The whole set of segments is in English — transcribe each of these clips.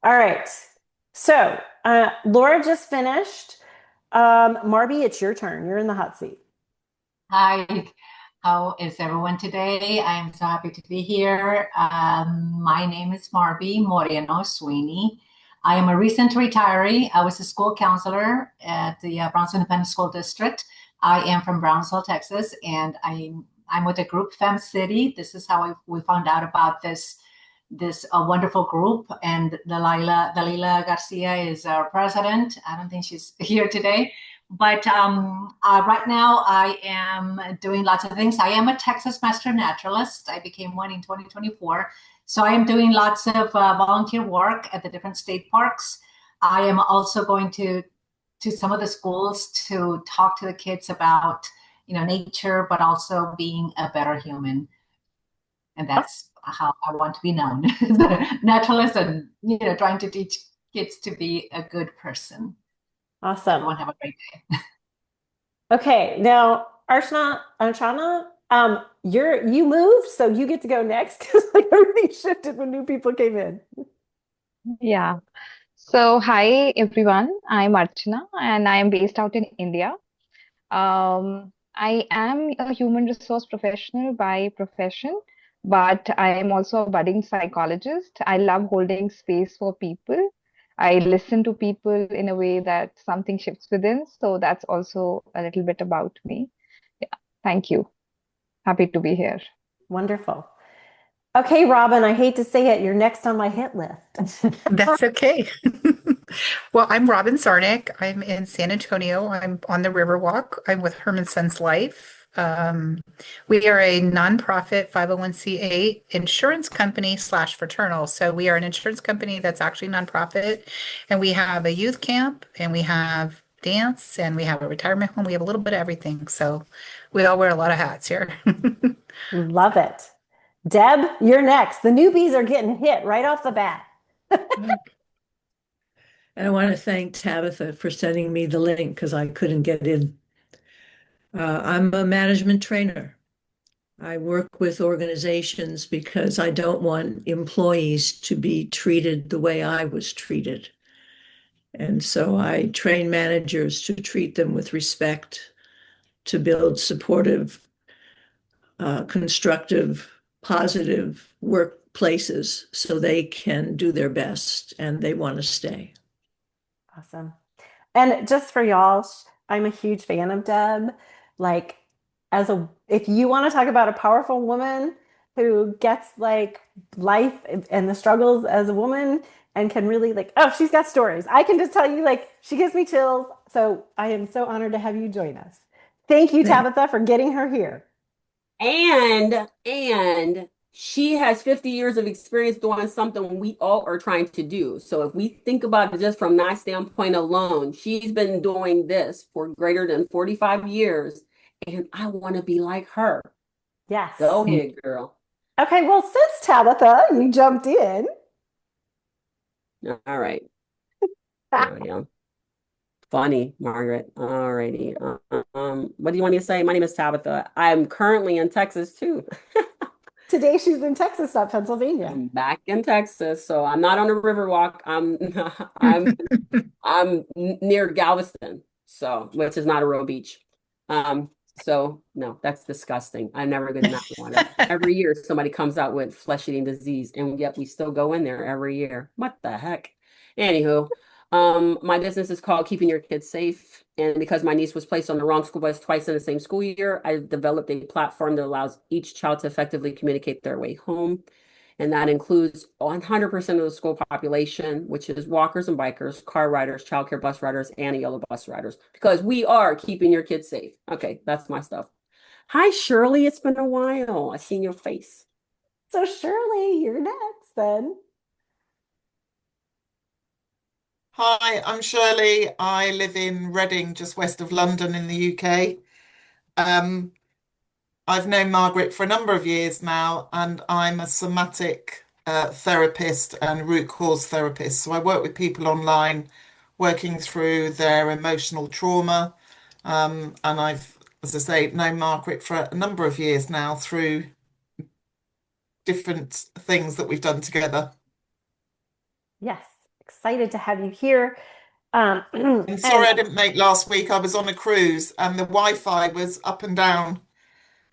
All right. So, Laura just finished. Marby, it's your turn. You're in the hot seat. Hi, how is everyone today? I am so happy to be here. My name is Marby Moreno Sweeney. I am a recent retiree. I was a school counselor at the Brownsville Independent School District. I am from Brownsville, Texas, and I'm with the group Fem City. This is how we found out about this wonderful group. And Dalila Garcia is our president. I don't think she's here today. But right now, I am doing lots of things. I am a Texas Master Naturalist. I became one in 2024. So I am doing lots of volunteer work at the different state parks. I am also going to some of the schools to talk to the kids about, nature, but also being a better human. And that's how I want to be known, the naturalist, and trying to teach kids to be a good person. Awesome. Everyone have a great day. Okay, now Archana, you moved, so you get to go next because like everything shifted when new people came in. Yeah. So, hi everyone. I'm Archana and I am based out in India. I am a human resource professional by profession, but I am also a budding psychologist. I love holding space for people. I listen to people in a way that something shifts within. So, that's also a little bit about me. Yeah. Thank you. Happy to be here. Wonderful. Okay, Robin, I hate to say it, you're next on my hit list. That's okay. Well, I'm Robin Zarnick. I'm in San Antonio. I'm on the Riverwalk. I'm with Herman Sons Life. We are a nonprofit 501(c)(8) insurance company slash fraternal. So we are an insurance company that's actually nonprofit, and we have a youth camp, and we have dance, and we have a retirement home. We have a little bit of everything. So we all wear a lot of hats here. Love it. Deb, you're next. The newbies are getting hit right off the bat. And I want to thank Tabitha for sending me the link because I couldn't get in. I'm a management trainer. I work with organizations because I don't want employees to be treated the way I was treated. And so I train managers to treat them with respect, to build supportive, constructive, positive workplaces so they can do their best and they want to stay. Awesome. And just for y'all, I'm a huge fan of Deb. Like, if you want to talk about a powerful woman who gets like life and the struggles as a woman and can really like, oh, she's got stories. I can just tell you, like, she gives me chills. So I am so honored to have you join us. Thank you, Thank Tabitha, for getting her here. And she has 50 years of experience doing something we all are trying to do. So if we think about it just from that standpoint alone, she's been doing this for greater than 45 years, and I want to be like her. Go Yes. ahead, girl. Okay, well, since Tabitha, you jumped in. All right. Oh, yeah. Funny, Margaret. All righty. What do you want me to say? My name is Tabitha. I'm currently in Texas too. Today she's in Texas, not Pennsylvania. I'm back in Texas, so I'm not on the Riverwalk. I'm I'm near Galveston, so which is not a real beach. So no, that's disgusting. I never did not want to. Every year somebody comes out with flesh-eating disease, and yet we still go in there every year. What the heck? Anywho, my business is called Keeping Your Kids Safe. And because my niece was placed on the wrong school bus twice in the same school year, I developed a platform that allows each child to effectively communicate their way home. And that includes 100% of the school population, which is walkers and bikers, car riders, childcare bus riders, and yellow bus riders, because we are keeping your kids safe. Okay, that's my stuff. Hi, Shirley. It's been a while. I seen your face. So Shirley, you're next then. Hi, I'm Shirley. I live in Reading, just west of London in the UK. Um, I've known Margaret for a number of years now, and I'm a somatic therapist and root cause therapist. So I work with people online, working through their emotional trauma. And I've, as I say, known Margaret for a number of years now through different things that we've done together. Yes. excited to have you here. I'm And sorry I didn't make last week. I was on a cruise and the Wi-Fi was up and down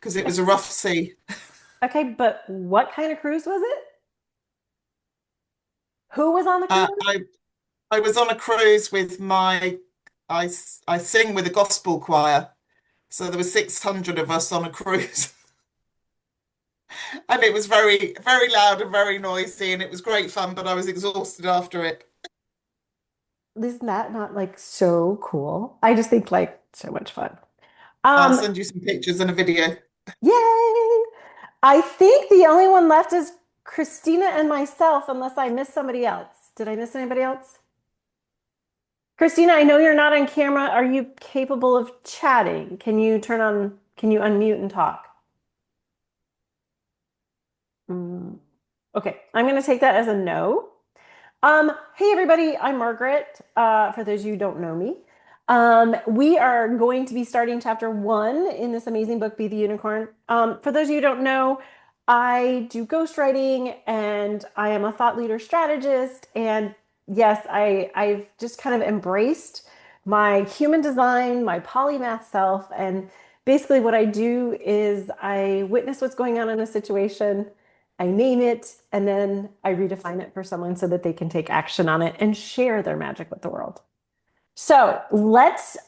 because it was a rough sea. okay, but what kind of cruise was it? Who was on the Uh, cruise? I I was on a cruise with I sing with a gospel choir. So there were 600 of us on a cruise. And it was very, very loud and very noisy, and it was great fun, but I was exhausted after it. Isn't that not like so cool? I just think like so much fun. I'll Um, send you some pictures and a video. Yay! I think the only one left is Christina and myself, unless I missed somebody else. Did I miss anybody else? Christina, I know you're not on camera. Are you capable of chatting? Can you unmute and talk? Mm, okay, I'm going to take that as a no. Hey everybody, I'm Margaret. For those of you who don't know me, we are going to be starting chapter 1 in this amazing book, Be the Unicorn. For those of you who don't know, I do ghostwriting and I am a thought leader strategist. And yes, I've just kind of embraced my human design, my polymath self. And basically, what I do is I witness what's going on in a situation. I name it, and then I redefine it for someone so that they can take action on it and share their magic with the world. So let's,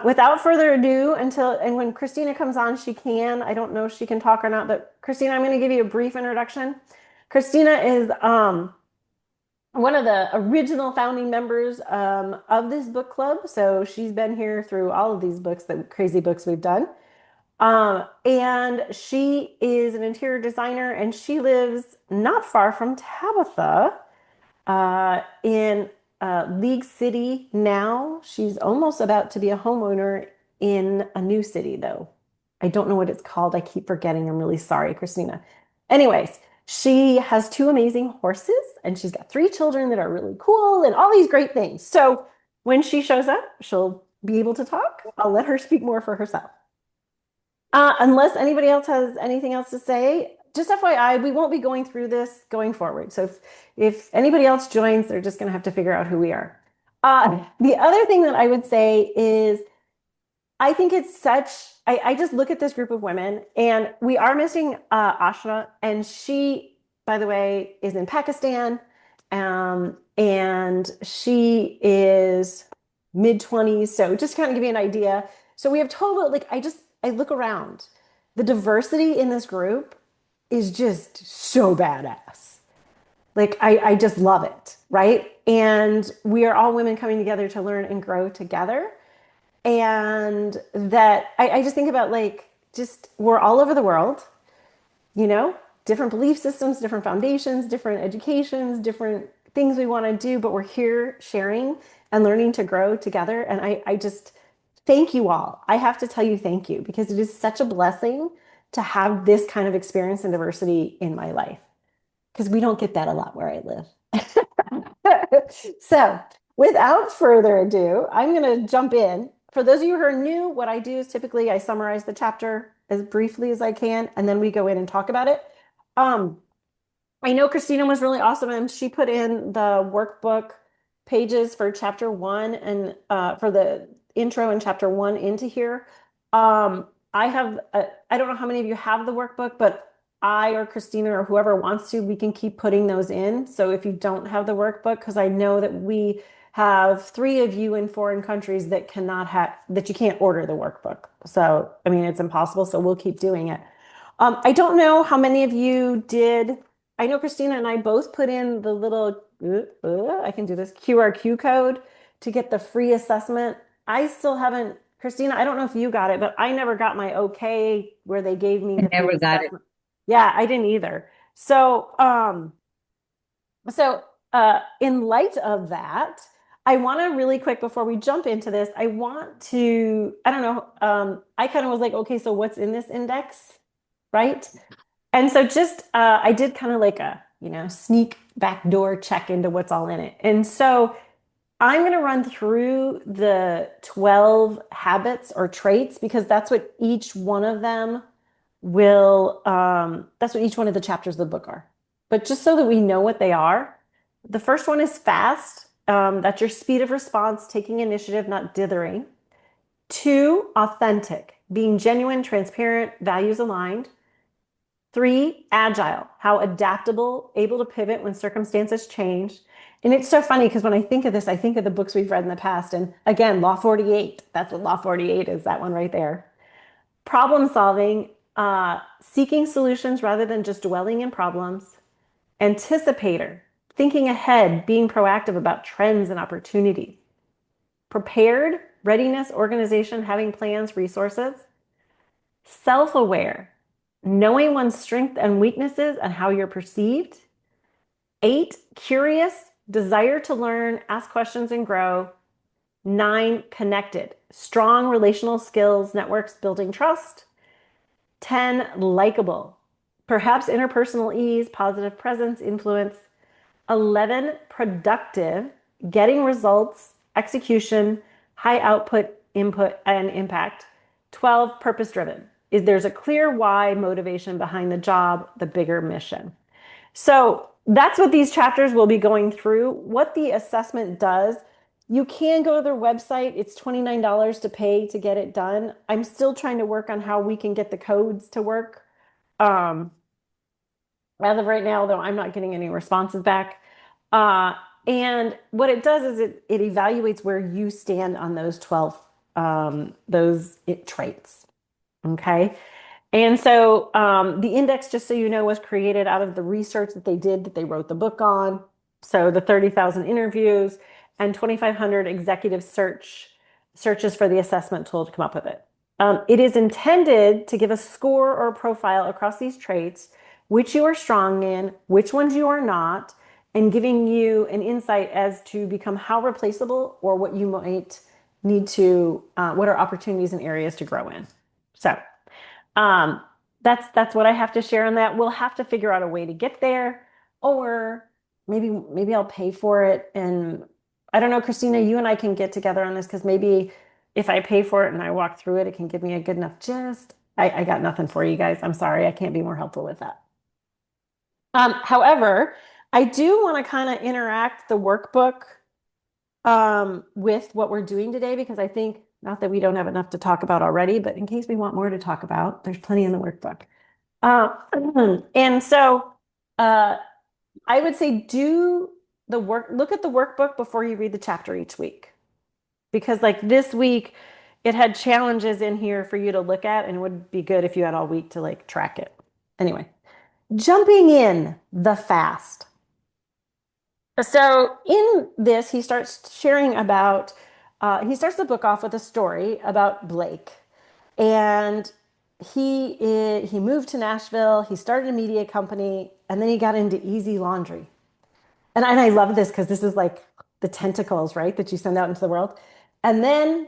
without further ado, and when Christina comes on, she can. I don't know if she can talk or not, but Christina, I'm going to give you a brief introduction. Christina is one of the original founding members of this book club. So she's been here through all of these books, the crazy books we've done. And she is an interior designer and she lives not far from Tabitha in League City now. She's almost about to be a homeowner in a new city, though. I don't know what it's called. I keep forgetting. I'm really sorry, Christina. Anyways, she has 2 amazing horses and she's got 3 children that are really cool and all these great things. So when she shows up, she'll be able to talk. I'll let her speak more for herself. Unless anybody else has anything else to say, just FYI, we won't be going through this going forward. So if anybody else joins, they're just going to have to figure out who we are. The other thing that I would say is I think it's I just look at this group of women and we are missing Ashna, and she, by the way, is in Pakistan. And she is mid-20s. So just kind of give you an idea. So we have total, like, I look around. The diversity in this group is just so badass. Like, I just love it, right? And we are all women coming together to learn and grow together. And that I just think about like, just we're all over the world, you know, different belief systems, different foundations, different educations, different things we want to do, but we're here sharing and learning to grow together. And I just thank you all. I have to tell you thank you because it is such a blessing to have this kind of experience and diversity in my life because we don't get that a lot where I live. So, without further ado, I'm going to jump in. For those of you who are new, what I do is typically I summarize the chapter as briefly as I can, and then we go in and talk about it. I know Christina was really awesome, and she put in the workbook pages for chapter 1 and for the intro and chapter 1 into here. I have, I don't know how many of you have the workbook, but I or Christina or whoever wants to, we can keep putting those in. So if you don't have the workbook, because I know that we have 3 of you in foreign countries that that you can't order the workbook. So, I mean, it's impossible. So we'll keep doing it. I don't know how many of you did. I know Christina and I both put in the little, I can do this QRQ code to get the free assessment. I still haven't, Christina, I don't know if you got it, but I never got my okay where they gave me the Never free got it. assessment. Yeah, I didn't either. So, in light of that, I want to really quick before we jump into this, I want to, I don't know, I kind of was like, okay, so what's in this index, right? And so just, I did kind of like a, sneak backdoor check into what's all in it. And so I'm going to run through the 12 habits or traits because that's what each one of them that's what each one of the chapters of the book are. But just so that we know what they are, the first one is fast. That's your speed of response, taking initiative, not dithering. 2, authentic, being genuine, transparent, values aligned. 3, agile, how adaptable, able to pivot when circumstances change. And it's so funny because when I think of this, I think of the books we've read in the past. And again, Law 48, that's what Law 48 is, that one right there. Problem solving, seeking solutions rather than just dwelling in problems. Anticipator, thinking ahead, being proactive about trends and opportunities. Prepared, readiness, organization, having plans, resources. Self-aware, knowing one's strengths and weaknesses and how you're perceived. 8, curious, desire to learn, ask questions and grow. 9, connected, strong relational skills, networks, building trust. 10, likable, perhaps interpersonal ease, positive presence, influence. 11, productive, getting results, execution, high output, input, and impact. 12, purpose driven, is there's a clear why motivation behind the job, the bigger mission. So that's what these chapters will be going through. What the assessment does, you can go to their website. It's $29 to pay to get it done. I'm still trying to work on how we can get the codes to work. As of right now, though, I'm not getting any responses back. And what it does is it evaluates where you stand on those 12 traits. Okay. And so the index, just so you know, was created out of the research that they did, that they wrote the book on. So the 30,000 interviews and 2,500 executive searches for the assessment tool to come up with it. It is intended to give a score or a profile across these traits, which you are strong in, which ones you are not, and giving you an insight as to become how replaceable or what you might need to, what are opportunities and areas to grow in. So that's what I have to share on that. We'll have to figure out a way to get there, or maybe I'll pay for it. And I don't know, Christina, you and I can get together on this, because maybe if I pay for it and I walk through it, it can give me a good enough gist. I got nothing for you guys. I'm sorry. I can't be more helpful with that. However, I do want to kind of interact the workbook with what we're doing today, because I think, not that we don't have enough to talk about already, but in case we want more to talk about, there's plenty in the workbook. And so I would say do the work, look at the workbook before you read the chapter each week. Because like this week, it had challenges in here for you to look at, and it would be good if you had all week to like track it. Anyway, jumping in the fast. So in this, he starts sharing about, he starts the book off with a story about Blake. And he moved to Nashville, he started a media company, and then he got into Easy Laundry. And I love this because this is like the tentacles, right, that you send out into the world. And then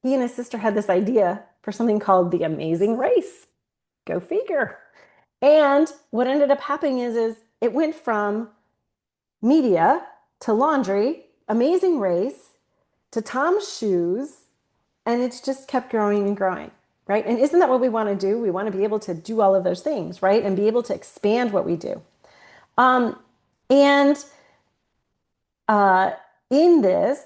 he and his sister had this idea for something called The Amazing Race. Go figure. And what ended up happening is it went from media to laundry, Amazing Race to Tom's Shoes, and it's just kept growing and growing, right? And isn't that what we want to do? We want to be able to do all of those things, right? And be able to expand what we do. And in this,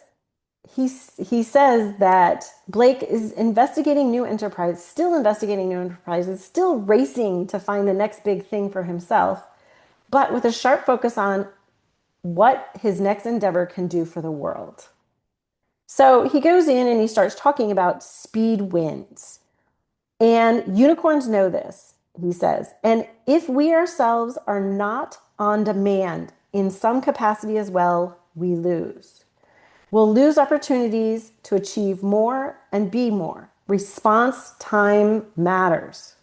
he says that Blake is investigating new enterprises, still racing to find the next big thing for himself, but with a sharp focus on what his next endeavor can do for the world. So he goes in and he starts talking about speed wins. And unicorns know this, he says. And if we ourselves are not on demand in some capacity as well, we lose. We'll lose opportunities to achieve more and be more. Response time matters.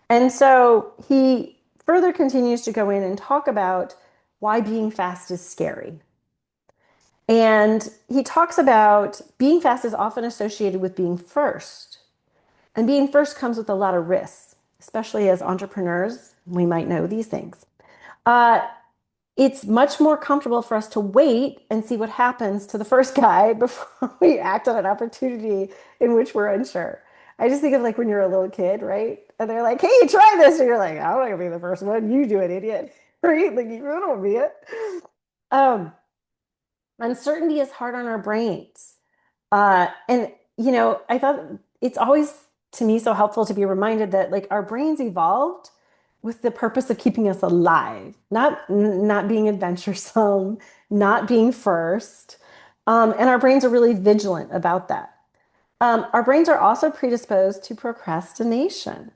And so he further continues to go in and talk about why being fast is scary. And he talks about being fast is often associated with being first. And being first comes with a lot of risks, especially as entrepreneurs. We might know these things. It's much more comfortable for us to wait and see what happens to the first guy before we act on an opportunity in which we're unsure. I just think of like when you're a little kid, right? And they're like, hey, try this. And you're like, I'm not going to be the first one. You do it, idiot. Right? Like, you don't be it. Uncertainty is hard on our brains. And I thought it's always to me so helpful to be reminded that like our brains evolved with the purpose of keeping us alive, not being adventuresome, not being first. And our brains are really vigilant about that. Our brains are also predisposed to procrastination,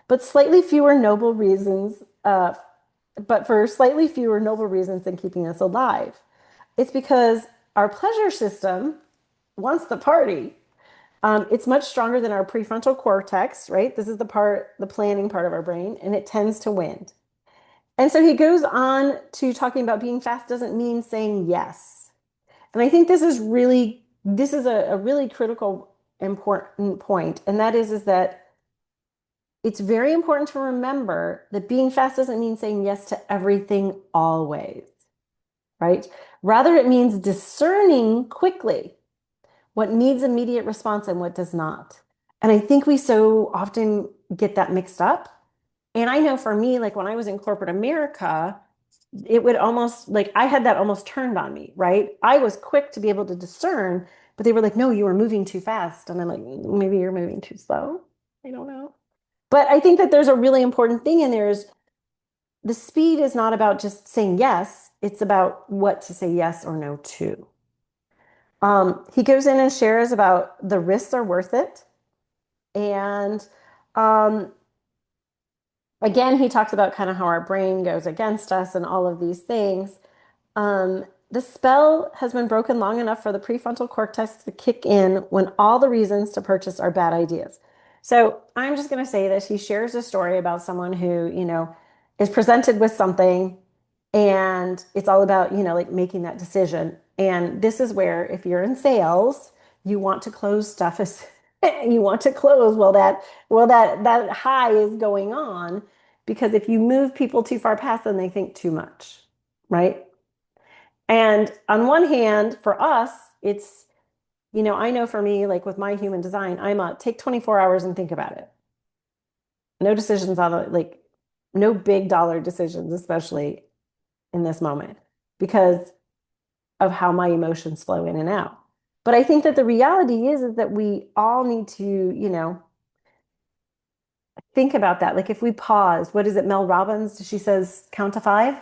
but slightly fewer noble reasons, but for slightly fewer noble reasons than keeping us alive. It's because our pleasure system wants the party. It's much stronger than our prefrontal cortex, right? This is the planning part of our brain, and it tends to win. And so he goes on to talking about being fast doesn't mean saying yes. And I think this is a really critical, important point. And that is that it's very important to remember that being fast doesn't mean saying yes to everything always, right? Rather, it means discerning quickly what needs immediate response and what does not. And I think we so often get that mixed up. And I know for me, like when I was in corporate America, it would almost like I had that almost turned on me, right? I was quick to be able to discern, but they were like, no, you were moving too fast. And I'm like, maybe you're moving too slow. I don't know. But I think that there's a really important thing in there is the speed is not about just saying yes, it's about what to say yes or no to. He goes in and shares about the risks are worth it. And um, again, he talks about kind of how our brain goes against us and all of these things. The spell has been broken long enough for the prefrontal cortex to kick in when all the reasons to purchase are bad ideas. So I'm just going to say that he shares a story about someone who, is presented with something and it's all about, like making that decision. And this is where if you're in sales, you want to close stuff as you want to close that high is going on because if you move people too far past them, they think too much, right? And on one hand, for us, it's, I know for me, like with my human design, I'm a take 24 hours and think about it. No decisions on it, like no big dollar decisions, especially in this moment, because of how my emotions flow in and out. But I think that the reality is that we all need to, think about that. Like if we pause, what is it? Mel Robbins, she says, count to five,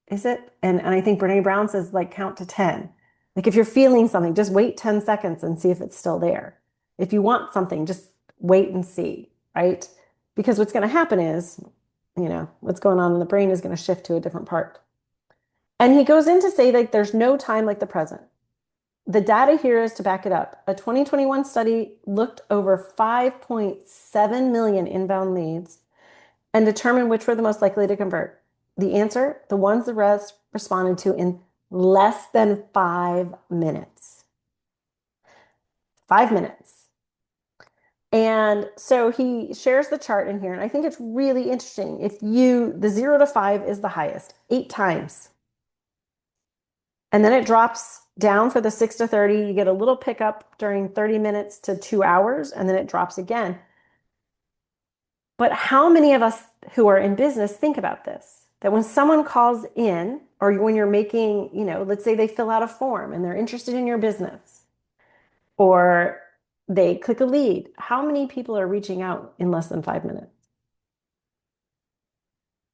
is it? And I think Brene Brown says like count to 10. Like if you're feeling something, just wait 10 seconds and see if it's still there. If you want something, just wait and see, right? Because what's going to happen is, what's going on in the brain is going to shift to a different part. And he goes in to say like there's no time like the present. The data here is to back it up. A 2021 study looked over 5.7 million inbound leads and determined which were the most likely to convert. The answer, the ones the rest responded to in less than 5 minutes. 5 minutes. And so he shares the chart in here, and I think it's really interesting. The 0 to 5 is the highest, 8 times. And then it drops down for the 6 to 30. You get a little pickup during 30 minutes to 2 hours, and then it drops again. But how many of us who are in business think about this? That when someone calls in, or when you're making, let's say they fill out a form and they're interested in your business, or they click a lead, how many people are reaching out in less than 5 minutes?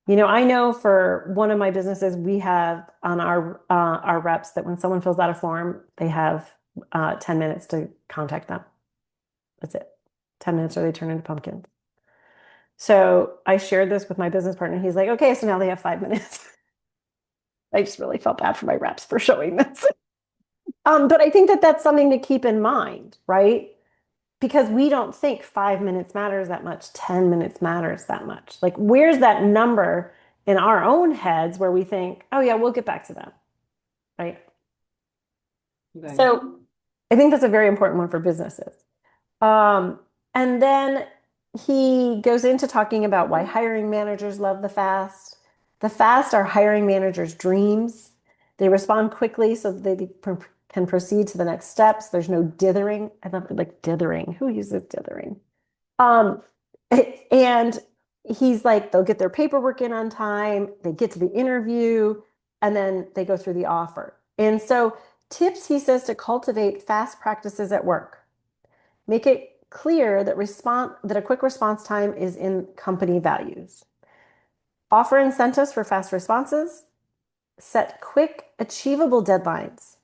I know for one of my businesses, we have on our reps that when someone fills out a form, they have 10 minutes to contact them. That's it. 10 minutes or they turn into pumpkins. So I shared this with my business partner. He's like, okay, so now they have 5 minutes. I just really felt bad for my reps for showing this. But I think that that's something to keep in mind, right? Because we don't think 5 minutes matters that much, 10 minutes matters that much. Like, where's that number in our own heads where we think, oh, yeah, we'll get back to them, right? Okay. So I think that's a very important one for businesses. And then he goes into talking about why hiring managers love the fast. The fast are hiring managers' dreams. They respond quickly so that they can proceed to the next steps. There's no dithering. I love like dithering. Who uses dithering? And he's like, they'll get their paperwork in on time, they get to the interview, and then they go through the offer. And so tips, he says, to cultivate fast practices at work. Make it clear that a quick response time is in company values. Offer incentives for fast responses. Set quick, achievable deadlines.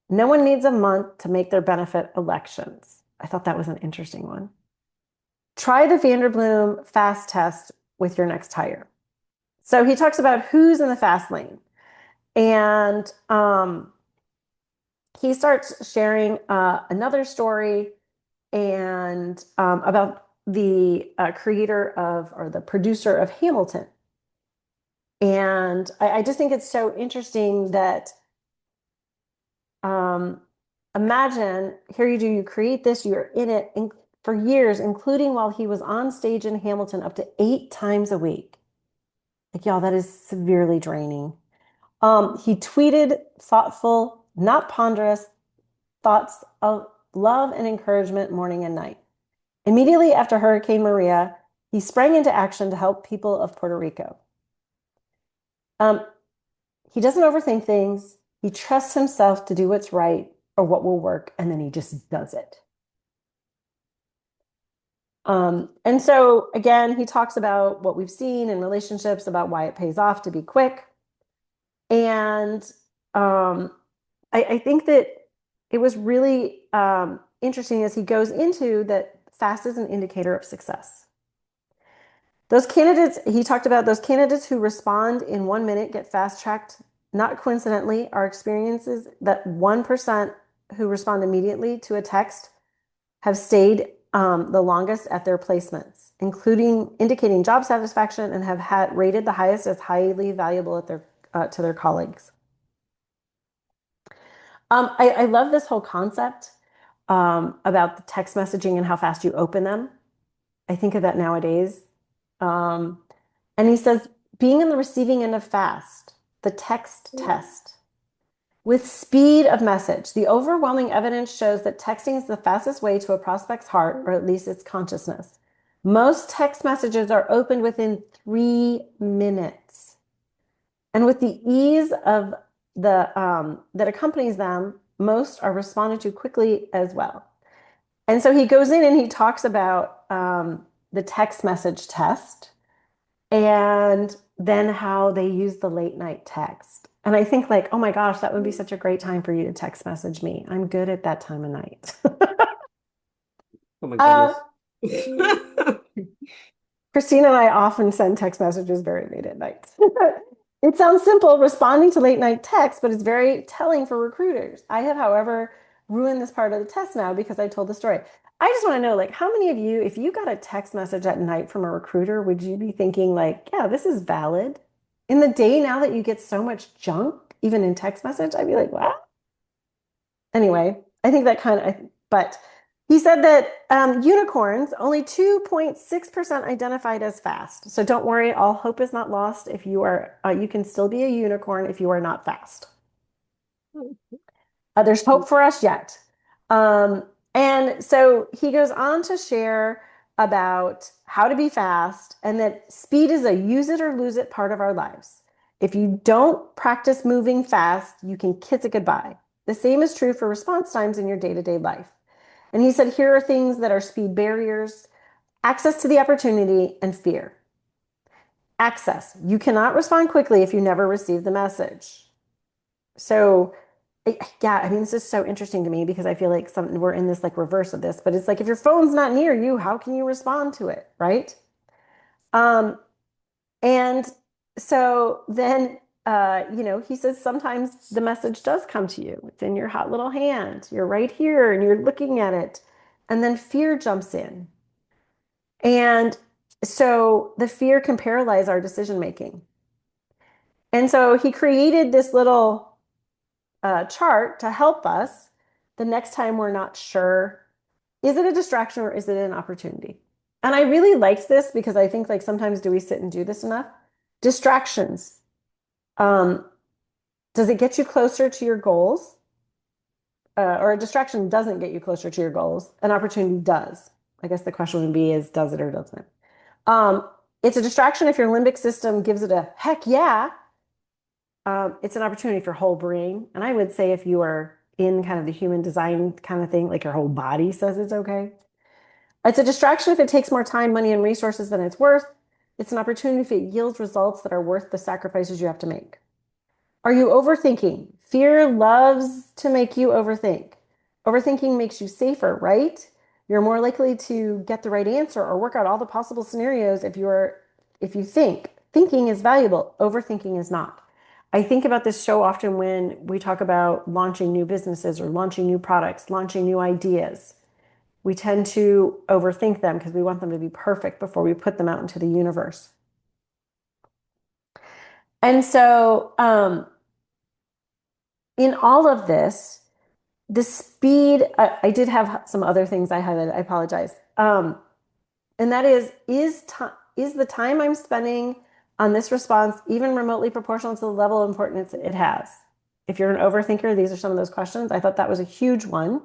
No one needs a month to make their benefit elections. I thought that was an interesting one. Try the Vanderbloom fast test with your next hire. So he talks about who's in the fast lane. And he starts sharing another story and about the creator of, or the producer of Hamilton. And I just think it's so interesting that imagine, here you create this, you're in it for years, including while he was on stage in Hamilton up to 8 times a week. Like, y'all, that is severely draining. He tweeted thoughtful, not ponderous thoughts of love and encouragement morning and night. Immediately after Hurricane Maria, he sprang into action to help people of Puerto Rico. He doesn't overthink things. He trusts himself to do what's right or what will work, and then he just does it. And so, again, he talks about what we've seen in relationships, about why it pays off to be quick. And I think that it was really interesting as he goes into that fast is an indicator of success. Those candidates, he talked about those candidates who respond in 1 minute get fast-tracked. Not coincidentally, our experiences that 1% who respond immediately to a text have stayed the longest at their placements, indicating job satisfaction, and have rated the highest as highly valuable to their colleagues. I love this whole concept about the text messaging and how fast you open them. I think of that nowadays. And he says, being in the receiving end of fast, the text test. With speed of message, the overwhelming evidence shows that texting is the fastest way to a prospect's heart, or at least its consciousness. Most text messages are opened within 3 minutes. And with the ease of that accompanies them, most are responded to quickly as well. And so he goes in and he talks about the text message test and then how they use the late night text. And I think, like, oh my gosh, that would be such a great time for you to text message me. I'm good at that time of night. Oh my goodness. Christina and I often send text messages very late at night. It sounds simple, responding to late night texts, but it's very telling for recruiters. I have, however, ruined this part of the test now because I told the story. I just want to know, like, how many of you, if you got a text message at night from a recruiter, would you be thinking, like, yeah, this is valid? In the day now that you get so much junk, even in text message, I'd be like, wow. Anyway, I think that but he said that unicorns, only 2.6% identified as fast. So don't worry, all hope is not lost. If you are, you can still be a unicorn if you are not fast. There's hope for us yet. And so he goes on to share about how to be fast and that speed is a use it or lose it part of our lives. If you don't practice moving fast, you can kiss it goodbye. The same is true for response times in your day-to-day life. And he said, here are things that are speed barriers: access to the opportunity and fear. Access. You cannot respond quickly if you never receive the message. So yeah, I mean, this is so interesting to me because I feel like we're in this like reverse of this, but it's like, if your phone's not near you, how can you respond to it, right? And so then, he says sometimes the message does come to you. It's in your hot little hand. You're right here and you're looking at it. And then fear jumps in. And so the fear can paralyze our decision making. And so he created this little chart to help us the next time we're not sure, is it a distraction or is it an opportunity? And I really liked this because I think, like, sometimes do we sit and do this enough? Distractions. Does it get you closer to your goals? Or a distraction doesn't get you closer to your goals. An opportunity does. I guess the question would be, does it or doesn't it? It's a distraction if your limbic system gives it a heck yeah. It's an opportunity for whole brain. And I would say if you are in kind of the human design kind of thing, like your whole body says it's okay. It's a distraction if it takes more time, money, and resources than it's worth. It's an opportunity if it yields results that are worth the sacrifices you have to make. Are you overthinking? Fear loves to make you overthink. Overthinking makes you safer, right? You're more likely to get the right answer or work out all the possible scenarios if you think. Thinking is valuable, overthinking is not. I think about this so often when we talk about launching new businesses or launching new products, launching new ideas. We tend to overthink them because we want them to be perfect before we put them out into the universe. And so, in all of this, the speed, I did have some other things I highlighted. I apologize. And that is the time I'm spending on this response even remotely proportional to the level of importance it has? If you're an overthinker, these are some of those questions. I thought that was a huge one.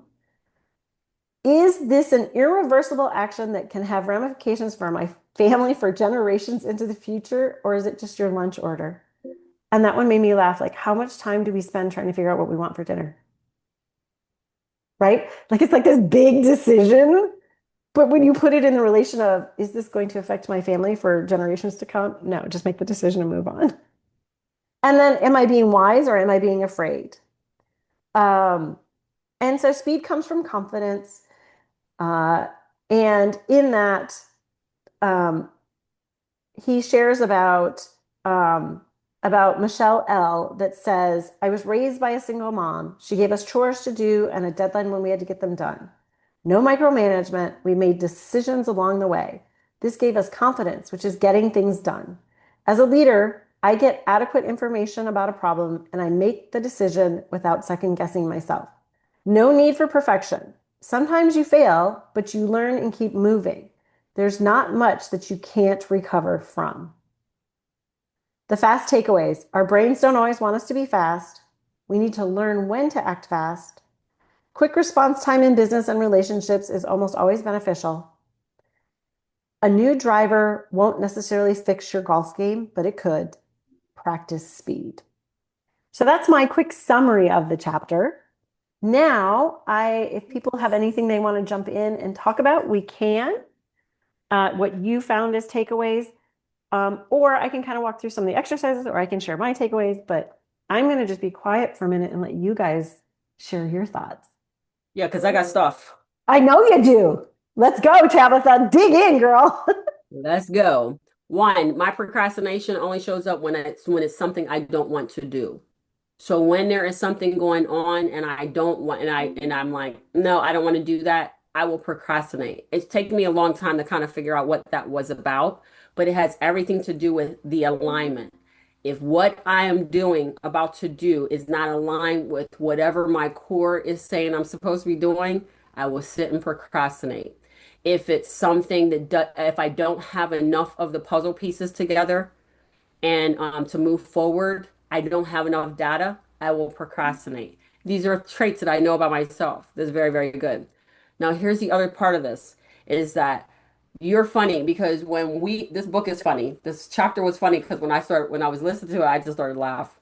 Is this an irreversible action that can have ramifications for my family for generations into the future, or is it just your lunch order? And that one made me laugh. Like, how much time do we spend trying to figure out what we want for dinner? Right? Like, it's like this big decision. But when you put it in the relation of, is this going to affect my family for generations to come? No, just make the decision and move on. And then, am I being wise or am I being afraid? And so speed comes from confidence. And in that, he shares about Michelle L. that says, I was raised by a single mom. She gave us chores to do and a deadline when we had to get them done. No micromanagement. We made decisions along the way. This gave us confidence, which is getting things done. As a leader, I get adequate information about a problem and I make the decision without second guessing myself. No need for perfection. Sometimes you fail, but you learn and keep moving. There's not much that you can't recover from. The fast takeaways. Our brains don't always want us to be fast. We need to learn when to act fast. Quick response time in business and relationships is almost always beneficial. A new driver won't necessarily fix your golf game, but it could. Practice speed. So that's my quick summary of the chapter. Now, if people have anything they want to jump in and talk about, we can. What you found as takeaways, or I can kind of walk through some of the exercises, or I can share my takeaways, but I'm going to just be quiet for a minute and let you guys share your thoughts. Yeah, because I got stuff. I know you do. Let's go, Tabitha. Dig in, girl. Let's go. One, my procrastination only shows up when it's something I don't want to do. So when there is something going on and I don't want, and I'm like, no, I don't want to do that, I will procrastinate. It's taken me a long time to kind of figure out what that was about, but it has everything to do with the alignment. If what I am about to do is not aligned with whatever my core is saying I'm supposed to be doing, I will sit and procrastinate. If it's something if I don't have enough of the puzzle pieces together, and to move forward, I don't have enough data, I will procrastinate. These are traits that I know about myself. That's very, very good. Now, here's the other part of this is that you're funny because this book is funny. This chapter was funny because when I was listening to it, I just started laughing.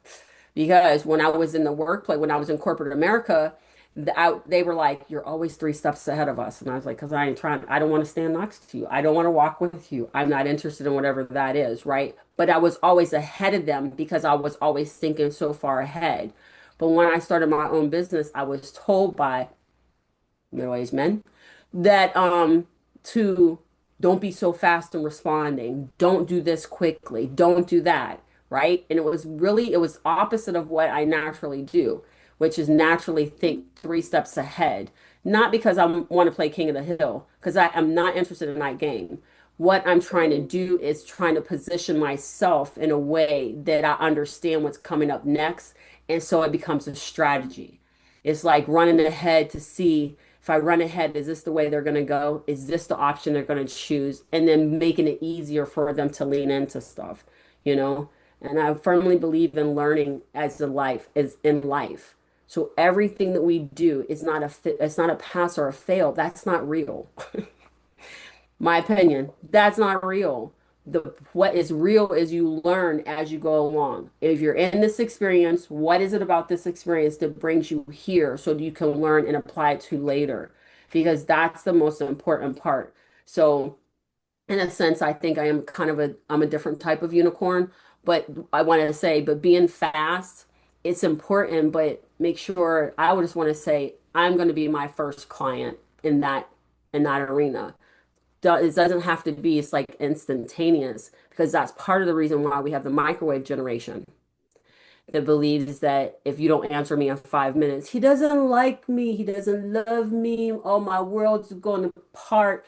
Because when I was in the workplace, when I was in corporate America, they were like, you're always 3 steps ahead of us. And I was like, because I don't want to stand next to you. I don't want to walk with you. I'm not interested in whatever that is, right? But I was always ahead of them because I was always thinking so far ahead. But when I started my own business, I was told by middle-aged men that to don't be so fast in responding. Don't do this quickly. Don't do that, right? And it was opposite of what I naturally do, which is naturally think 3 steps ahead. Not because I want to play king of the hill, because I am not interested in that game. What I'm trying to do is trying to position myself in a way that I understand what's coming up next. And so it becomes a strategy. It's like running ahead to see if I run ahead, is this the way they're going to go? Is this the option they're going to choose? And then making it easier for them to lean into stuff, you know? And I firmly believe in learning is in life. So everything that we do is not it's not a pass or a fail. That's not real. My opinion, that's not real. what is real is you learn as you go along. If you're in this experience, what is it about this experience that brings you here so you can learn and apply it to later? Because that's the most important part. So in a sense, I think I am kind of I'm a different type of unicorn, but I want to say, but being fast, it's important, but make sure I would just want to say I'm going to be my first client in that arena. It doesn't have to be, it's like instantaneous, because that's part of the reason why we have the microwave generation that believes that if you don't answer me in 5 minutes, he doesn't like me, he doesn't love me, oh, my world's going apart.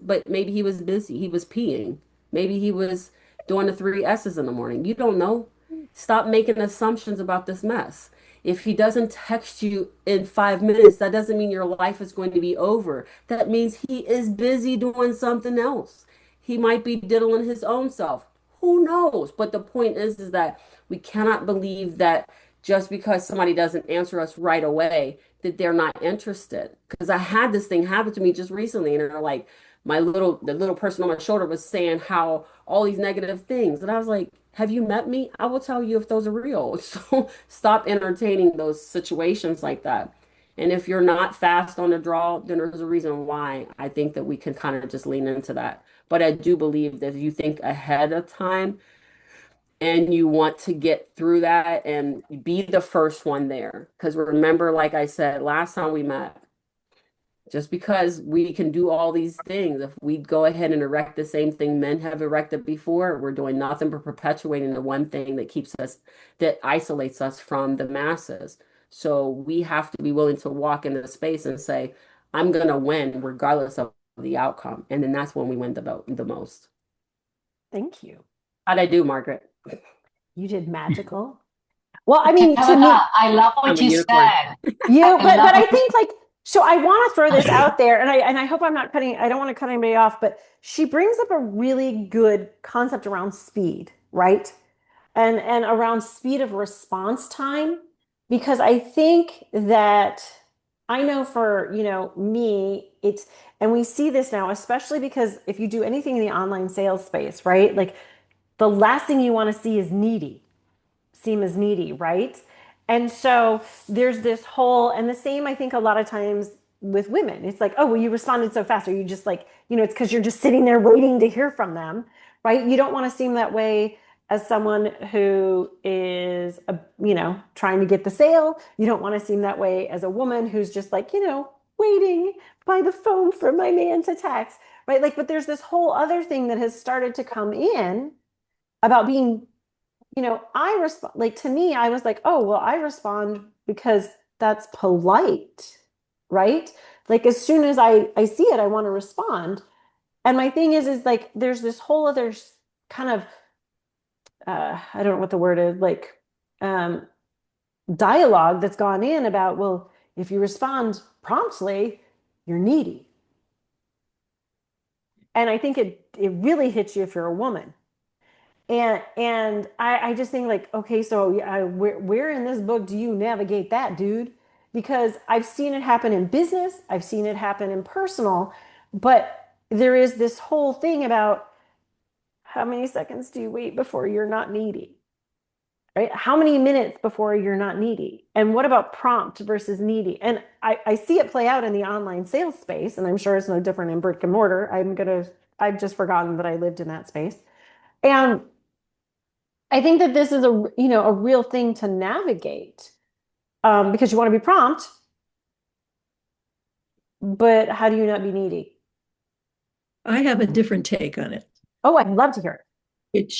But maybe he was busy, he was peeing, maybe he was doing the three S's in the morning. You don't know. Stop making assumptions about this mess. If he doesn't text you in 5 minutes, that doesn't mean your life is going to be over. That means he is busy doing something else. He might be diddling his own self. Who knows? But the point is that we cannot believe that just because somebody doesn't answer us right away, that they're not interested. Because I had this thing happen to me just recently, and they're like, the little person on my shoulder was saying how all these negative things. And I was like, have you met me? I will tell you if those are real. So stop entertaining those situations like that. And if you're not fast on the draw, then there's a reason why I think that we can kind of just lean into that. But I do believe that if you think ahead of time and you want to get through that and be the first one there. Because remember, like I said, last time we met, just because we can do all these things, if we go ahead and erect the same thing men have erected before, we're doing nothing but perpetuating the one thing that isolates us from the masses. So we have to be willing to walk into the space and say, I'm going to win regardless of the outcome. And then that's when we win the most. Thank you. How'd I do, Margaret? You did magical. Well, I mean, to me, I love what you said. but I think like, so I want to throw this out there, and I hope I'm not I don't want to cut anybody off, but she brings up a really good concept around speed, right? And around speed of response time, because I think that I know for, me, and we see this now, especially because if you do anything in the online sales space, right? Like the last thing you want to seem as needy, right? And so there's this whole, and the same, I think a lot of times with women, it's like, oh, well, you responded so fast. Or you just like, it's because you're just sitting there waiting to hear from them, right? You don't want to seem that way as someone who is, trying to get the sale. You don't want to seem that way as a woman who's just like, waiting by the phone for my man to text, right? Like, but there's this whole other thing that has started to come in about being, I respond, like, to me, I was like, oh, well, I respond because that's polite, right? Like, as soon as I see it, I want to respond. And my thing is like, there's this whole other kind of, I don't know what the word is, like, dialogue that's gone in about, well, if you respond promptly, you're needy. And I think it really hits you if you're a woman. And I just think like, okay, so where in this book do you navigate that, dude? Because I've seen it happen in business, I've seen it happen in personal, but there is this whole thing about how many seconds do you wait before you're not needy, right? How many minutes before you're not needy? And what about prompt versus needy? And I see it play out in the online sales space, and I'm sure it's no different in brick and mortar. I've just forgotten that I lived in that space. And I think that this is a real thing to navigate, because you want to be prompt, but how do you not be needy? I have a different take on it. Oh, I'd love to hear it.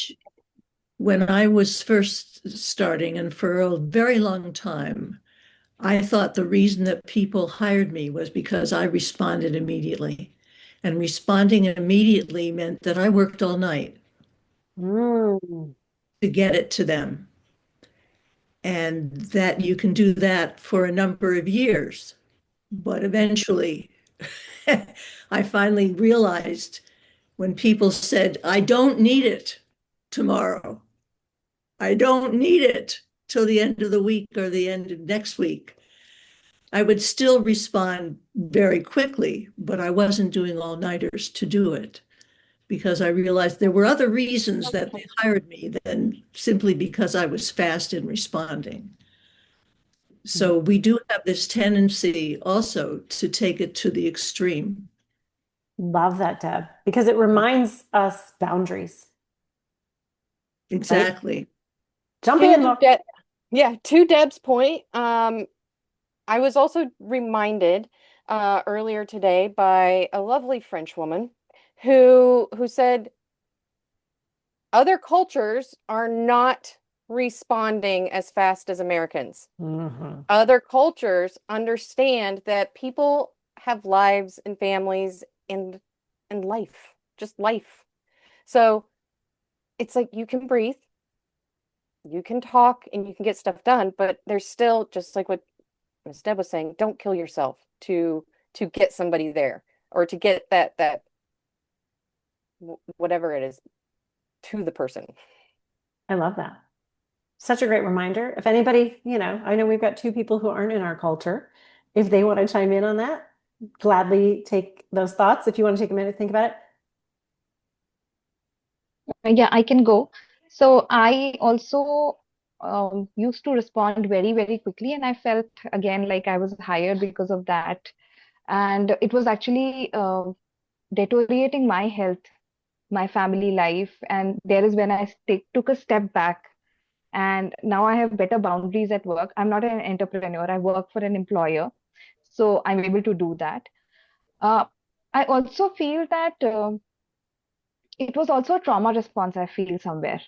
When I was first starting, and for a very long time, I thought the reason that people hired me was because I responded immediately. And responding immediately meant that I worked all night to get it to them. And that you can do that for a number of years. But eventually, I finally realized when people said, I don't need it tomorrow, I don't need it till the end of the week or the end of next week, I would still respond very quickly, but I wasn't doing all-nighters to do it. because I realized there were other reasons that they hired me than simply because I was fast in responding. So we do have this tendency also to take it to the extreme. Love that, Deb, because it reminds us boundaries, right? Exactly. Jump To in. Laura. to Deb's point, I was also reminded earlier today by a lovely French woman who said other cultures are not responding as fast as Americans. Mhm. Other cultures understand that people have lives and families and life, just life. So it's like you can breathe, you can talk, and you can get stuff done, but there's still, just like what Ms. Deb was saying, don't kill yourself to get somebody there, or to get that whatever it is to the person. I love that. Such a great reminder. If anybody, I know we've got two people who aren't in our culture. If they want to chime in on that, gladly take those thoughts. If you want to take a minute to think about it. Yeah, I can go. So I also used to respond very, very quickly, and I felt again like I was hired because of that. And it was actually deteriorating my health, my family life. And there is when I took a step back. And now I have better boundaries at work. I'm not an entrepreneur, I work for an employer. So I'm able to do that. Uh, I also feel that it was also a trauma response, I feel somewhere,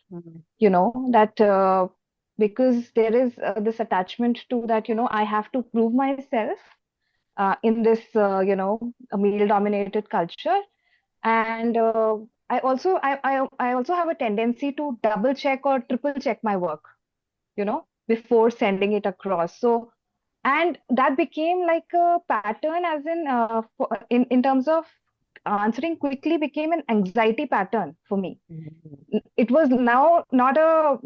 that because there is this attachment to that, I have to prove myself in this, a male-dominated culture. And I also have a tendency to double check or triple check my work, before sending it across. So, and that became like a pattern, as in in terms of answering quickly became an anxiety pattern for me. It was now not a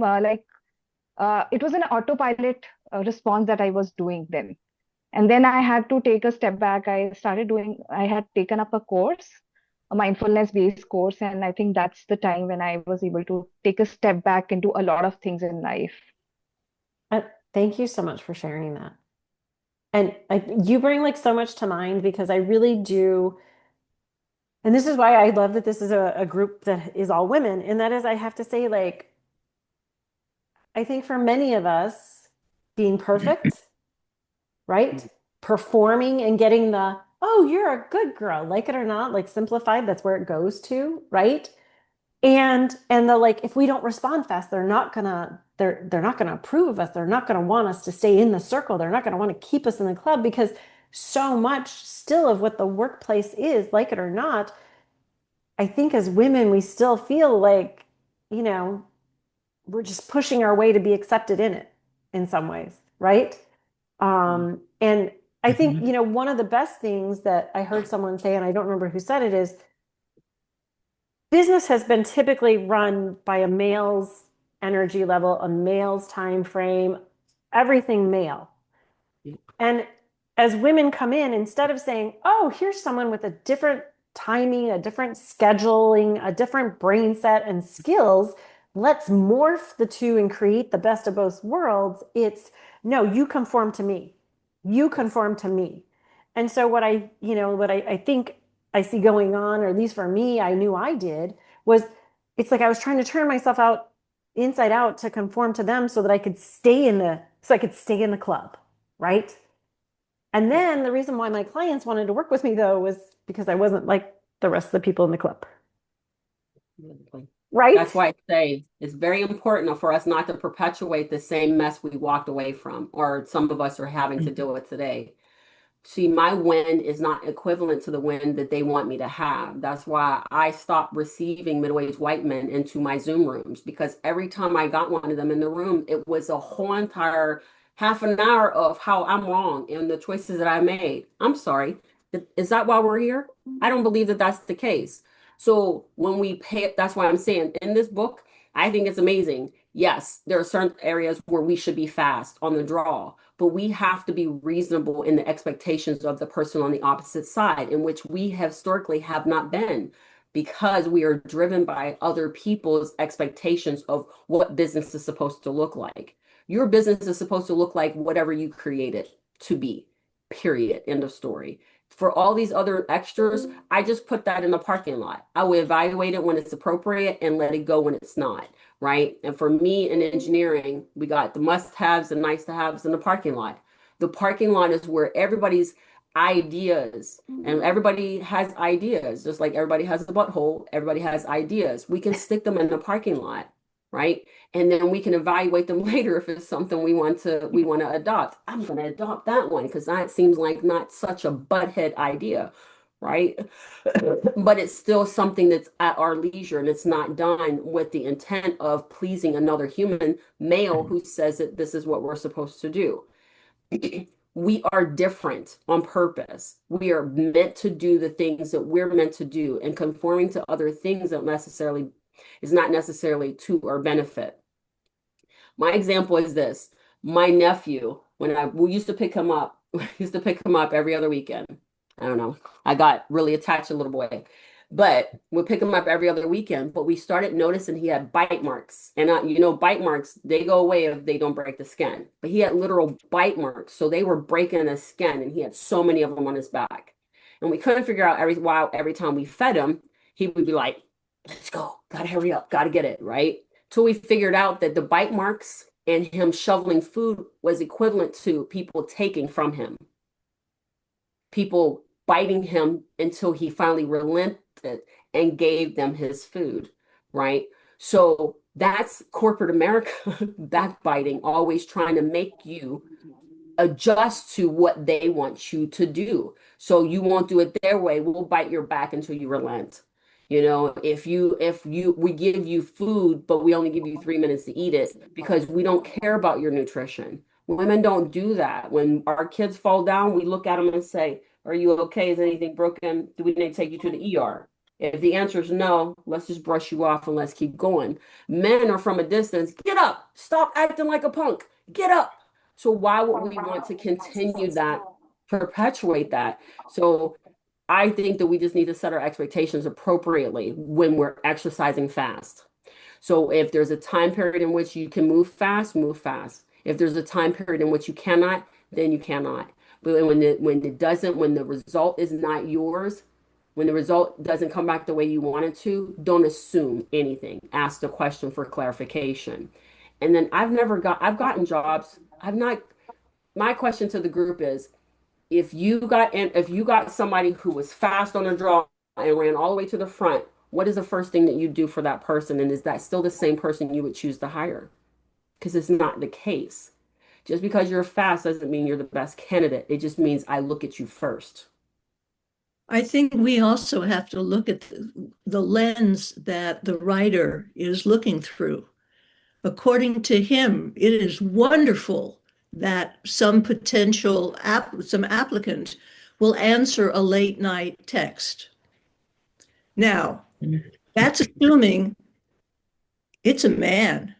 it was an autopilot response that I was doing then. And then I had to take a step back. I had taken up a course, a mindfulness based course. And I think that's the time when I was able to take a step back into a lot of things in life. Uh, Thank you so much for sharing that. And you bring like so much to mind because I really do. And this is why I love that this is a group that is all women. And that is, I have to say, like, I think for many of us, being perfect, right? Performing and getting oh, you're a good girl, like it or not, like simplified, that's where it goes to, right? And the like, if we don't respond fast, they're not gonna approve of us. They're not gonna want us to stay in the circle. They're not gonna want to keep us in the club because so much still of what the workplace is, like it or not, I think as women, we still feel like, you know, we're just pushing our way to be accepted in it in some ways, right? And I think, one of the best things that I heard someone say, and I don't remember who said it, is business has been typically run by a male's energy level, a male's time frame, everything male. And as women come in, instead of saying, oh, here's someone with a different timing, a different scheduling, a different brain set and skills, let's morph the two and create the best of both worlds. It's no, you conform to me. You conform to me. And so what I think I see going on, or at least for me, I knew I did, was it's like I was trying to turn myself out inside out to conform to them so that I could stay in the club, right? And then the reason why my clients wanted to work with me though was because I wasn't like the rest of the people in the club. Right? That's why I say it's very important for us not to perpetuate the same mess we walked away from, or some of us are having to deal with today. See, my win is not equivalent to the win that they want me to have. That's why I stopped receiving middle-aged white men into my Zoom rooms, because every time I got one of them in the room, it was a whole entire half an hour of how I'm wrong and the choices that I made. I'm sorry. Is that why we're here? I don't believe that that's the case. So when we pay, that's why I'm saying in this book, I think it's amazing. Yes, there are certain areas where we should be fast on the draw, but we have to be reasonable in the expectations of the person on the opposite side, in which we historically have not been. because we are driven by other people's expectations of what business is supposed to look like. Your business is supposed to look like whatever you create it to be, period, end of story. For all these other extras, I just put that in the parking lot. I will evaluate it when it's appropriate and let it go when it's not, right? And for me in engineering, we got the must-haves and nice-to-haves in the parking lot. The parking lot is where everybody's ideas, and everybody has ideas, just like everybody has a butthole, everybody has ideas. We can stick them in the parking lot, right? And then we can evaluate them later if it's something we want to adopt. I'm going to adopt that one because that seems like not such a butthead idea, right? But it's still something that's at our leisure, and it's not done with the intent of pleasing another human male who says that this is what we're supposed to do. We are different on purpose. We are meant to do the things that we're meant to do, and conforming to other things that necessarily is not necessarily to our benefit. My example is this. My nephew, we used to pick him up, every other weekend. I don't know. I got really attached to the little boy. But we'll pick him up every other weekend. But we started noticing he had bite marks. And bite marks, they go away if they don't break the skin. But he had literal bite marks. So they were breaking the skin, and he had so many of them on his back. And we couldn't figure out every time we fed him, he would be like, let's go, gotta hurry up, gotta get it, right? Till we figured out that the bite marks and him shoveling food was equivalent to people taking from him. People biting him until he finally relented and gave them his food, right? So that's corporate America backbiting, always trying to make you adjust to what they want you to do. So you won't do it their way. We'll bite your back until you relent. If we give you food, but we only give you 3 minutes to eat it because we don't care about your nutrition. Women don't do that. When our kids fall down, we look at them and say, are you okay? Is anything broken? Do we need to take you to the ER? If the answer is no, let's just brush you off and let's keep going. Men are from a distance. Get up. Stop acting like a punk. Get up. So why would we want to continue that, perpetuate that? So I think that we just need to set our expectations appropriately when we're exercising fast. So if there's a time period in which you can move fast, move fast. If there's a time period in which you cannot, then you cannot. But when the result is not yours, when the result doesn't come back the way you want it to, don't assume anything. Ask the question for clarification. And then I've gotten jobs. My question to the group is, if you got somebody who was fast on the draw and ran all the way to the front, what is the first thing that you do for that person? And is that still the same person you would choose to hire? Because it's not the case. Just because you're fast doesn't mean you're the best candidate. It just means I look at you first. I think we also have to look at the lens that the writer is looking through. According to him, it is wonderful that some applicant will answer a late night text. Now, that's assuming it's a man,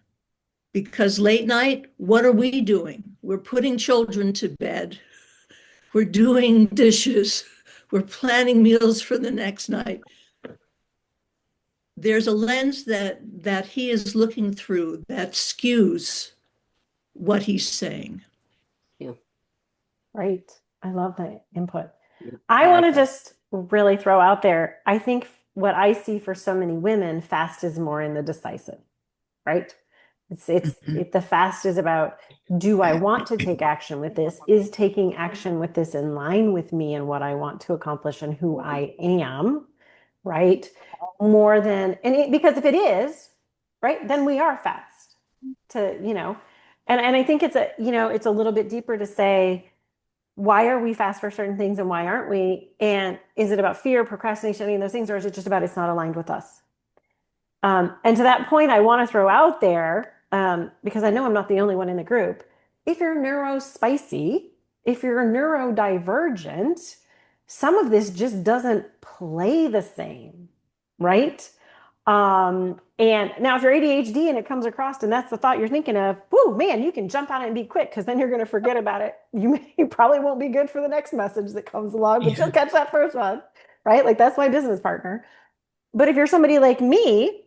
because late night, what are we doing? We're putting children to bed. We're doing dishes. We're planning meals for the next night. There's a lens that he is looking through that skews what he's saying. Yeah. Right. I love that input. Yeah. I want to just really throw out there, I think what I see for so many women, fast is more in the decisive, right? If the fast is about, do I want to take action with this? Is taking action with this in line with me and what I want to accomplish and who I am, right? More than, because if it is, right, then we are fast and I think it's a little bit deeper to say, why are we fast for certain things and why aren't we? And is it about fear, procrastination, any of those things, or is it just about it's not aligned with us? And to that point, I want to throw out there, because I know I'm not the only one in the group, if you're neurospicy, if you're neurodivergent, some of this just doesn't play the same, right? And now if you're ADHD and it comes across and that's the thought you're thinking of, whoo, man, you can jump on it and be quick because then you're going to forget about it. You probably won't be good for the next message that comes along, but you'll catch that first one, right? Like that's my business partner. But if you're somebody like me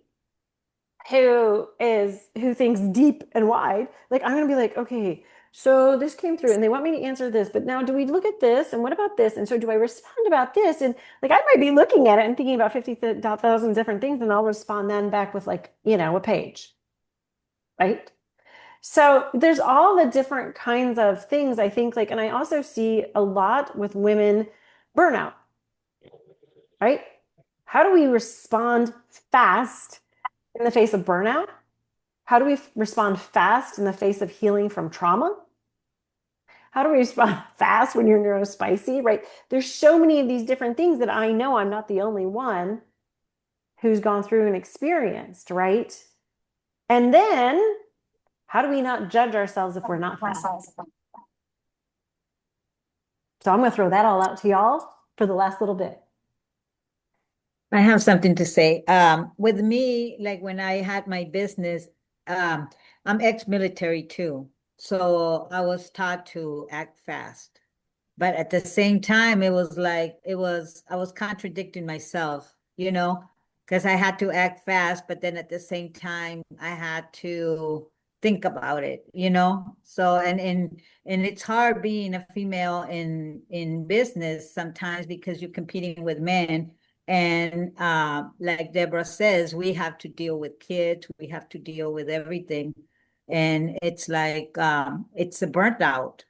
who thinks deep and wide, like I'm gonna be like, okay, so this came through and they want me to answer this, but now do we look at this and what about this? And so do I respond about this? And like I might be looking at it and thinking about 50,000 different things, and I'll respond then back with like, a page, right? So there's all the different kinds of things I think like, and I also see a lot with women burnout, right? How do we respond fast in the face of burnout? How do we respond fast in the face of healing from trauma? How do we respond fast when you're neurospicy, right? There's so many of these different things that I know I'm not the only one who's gone through and experienced, right? And then how do we not judge ourselves if we're not fast? So I'm going to throw that all out to y'all for the last little bit. I have something to say. With me, like when I had my business, I'm ex-military too. So I was taught to act fast. But at the same time, it was like, I was contradicting myself, because I had to act fast, but then at the same time, I had to think about it, So, and it's hard being a female in business sometimes because you're competing with men. And like Deborah says, we have to deal with kids, we have to deal with everything. And it's like, it's a burnt out,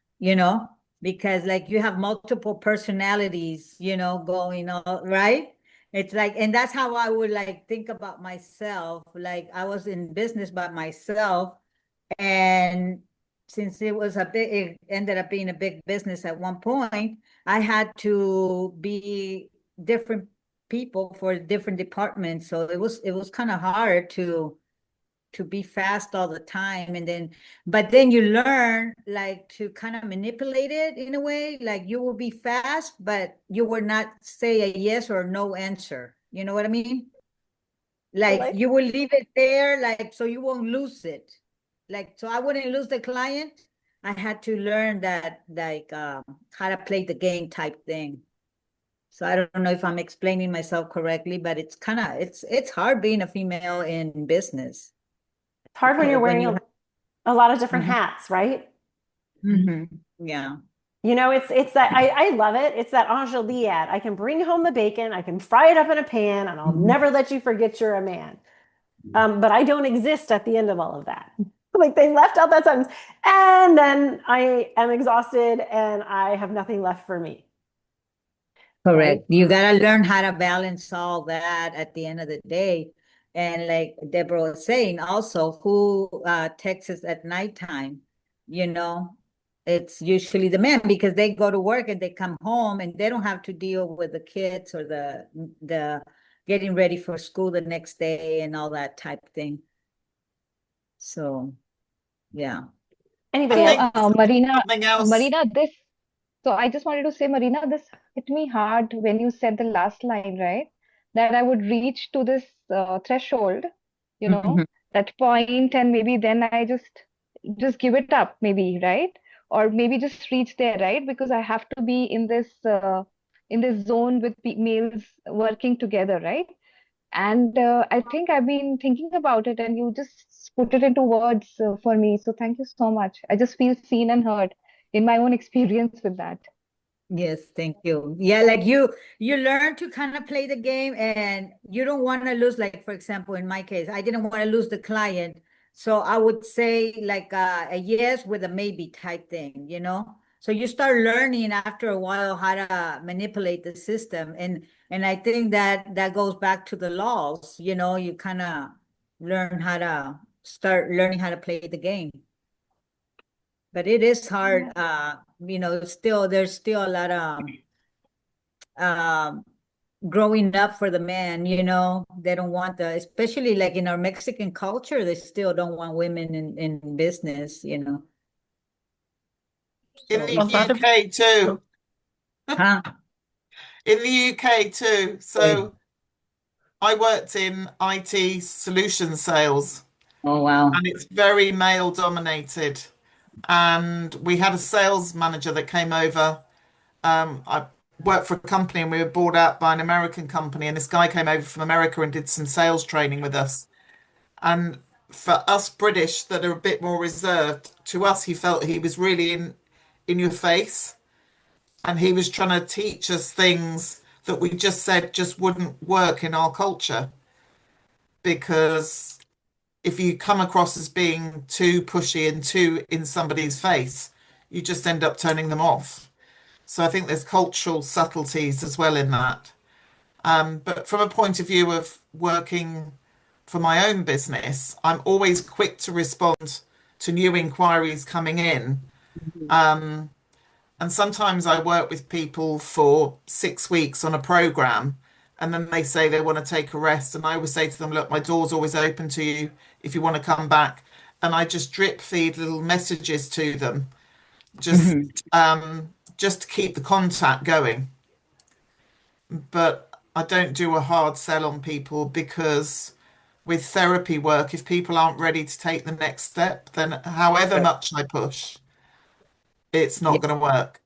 because like you have multiple personalities, going on, right? It's like, and that's how I would like think about myself. Like I was in business by myself, and since it ended up being a big business at one point, I had to be different people for different departments. So it was kind of hard to be fast all the time. But then you learn like to kind of manipulate it in a way, like you will be fast, but you will not say a yes or no answer. You know what I mean? Like you will leave it there, like, so you won't lose it. Like, so I wouldn't lose the client. I had to learn that, like, how to play the game type thing. So I don't know if I'm explaining myself correctly, but it's kind of, it's hard being a female in business. It's hard when you're wearing a lot of different hats, right? Yeah. It's that I love it. It's that Angélie ad. I can bring home the bacon, I can fry it up in a pan, and I'll never let you forget you're a man. But I don't exist at the end of all of that. Like they left out that sentence, and then I am exhausted and I have nothing left for me. Correct. You gotta learn how to balance all that at the end of the day. And like Deborah was saying, also who texts at nighttime, it's usually the men because they go to work and they come home and they don't have to deal with the kids or the getting ready for school the next day and all that type of thing. So, yeah. Anybody else? Marina, Something else. Marina, so I just wanted to say, Marina, this hit me hard when you said the last line, right? That I would reach to this threshold, that point, and maybe then I just give it up, maybe, right? Or maybe just reach there, right? Because I have to be in this zone with males working together, right? And I think I've been thinking about it, and you just put it into words for me. So thank you so much. I just feel seen and heard in my own experience with that. Yes, thank you. Yeah, like you learn to kind of play the game and you don't want to lose, like, for example, in my case, I didn't want to lose the client. So I would say like a yes with a maybe type thing, So you start learning after a while how to manipulate the system. And I think that goes back to the laws, you kind of learn how to start learning how to play the game. But it is hard, there's still a lot of growing up for the men, they don't want especially like in our Mexican culture, they still don't want women in business, In the UK too. Huh? In the UK too. So I worked in IT solution sales. Oh, wow. And it's very male dominated. And we had a sales manager that came over. worked for a company and we were bought out by an American company, and this guy came over from America and did some sales training with us. And for us British that are a bit more reserved, to us he felt he was really in your face, and he was trying to teach us things that we just said just wouldn't work in our culture, because if you come across as being too pushy and too in somebody's face, you just end up turning them off. So I think there's cultural subtleties as well in that. But from a point of view of working for my own business, I'm always quick to respond to new inquiries coming in. Um, and sometimes I work with people for 6 weeks on a program, and then they say they want to take a rest. And I always say to them, look, my door's always open to you if you want to come back. And I just drip feed little messages to them, just Mhm. just to keep the contact going. But I don't do a hard sell on people, because with therapy work, if people aren't ready to take the next step, then however Right. much I push, it's Yeah. not going to work.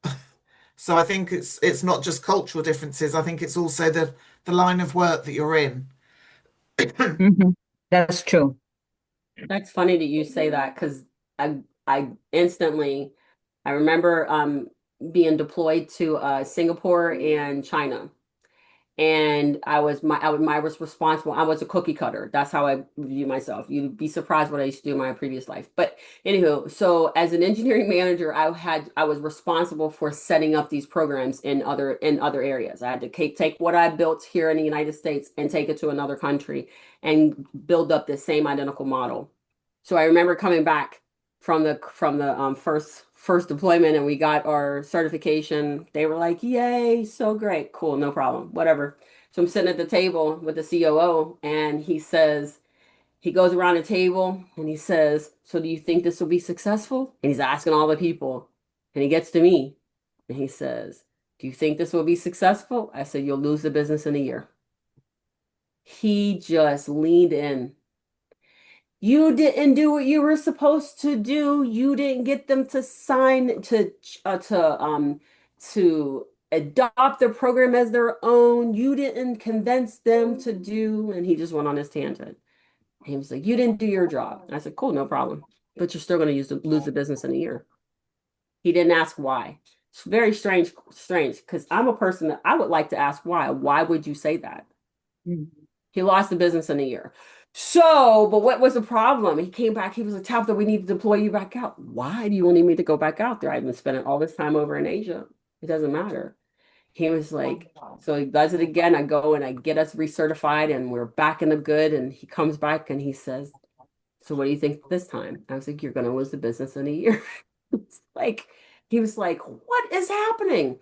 So I think it's not just cultural differences. I think it's also the line of work that you're in. Mhm. That's true. That's funny that you say that because I instantly I remember being deployed to Singapore and China. And I was responsible. I was a cookie cutter. That's how I view myself. You'd be surprised what I used to do in my previous life. But anywho, so as an engineering manager, I was responsible for setting up these programs in other areas. I had to take what I built here in the United States and take it to another country and build up the same identical model. So I remember coming back from the first deployment, and we got our certification. They were like, "Yay, so great, cool, no problem, whatever." So I'm sitting at the table with the COO, and he goes around the table and he says, "So do you think this will be successful?" And he's asking all the people, and he gets to me, and he says, "Do you think this will be successful?" I said, "You'll lose the business in a year." He just leaned in. You didn't do what you were supposed to do. You didn't get them to sign to adopt the program as their own. You didn't convince them to do, and he just went on his tangent. He was like, "You didn't do your job." And I said, "Cool, no problem. But you're still going to lose the business in a year." He didn't ask why. It's very strange, because I'm a person that I would like to ask why. Why would you say that? Mhm. He lost the business in a year. So, but what was the problem? He came back. He was like, "Tabitha, we need to deploy you back out." Why do you need me to go back out there? I've been spending all this time over in Asia. It doesn't matter. He was like, so he does it again. I go and I get us recertified, and we're back in the good. And he comes back and he says, "So what do you think this time?" I was like, "You're going to lose the business in a year." It's like, he was like, "What is happening?"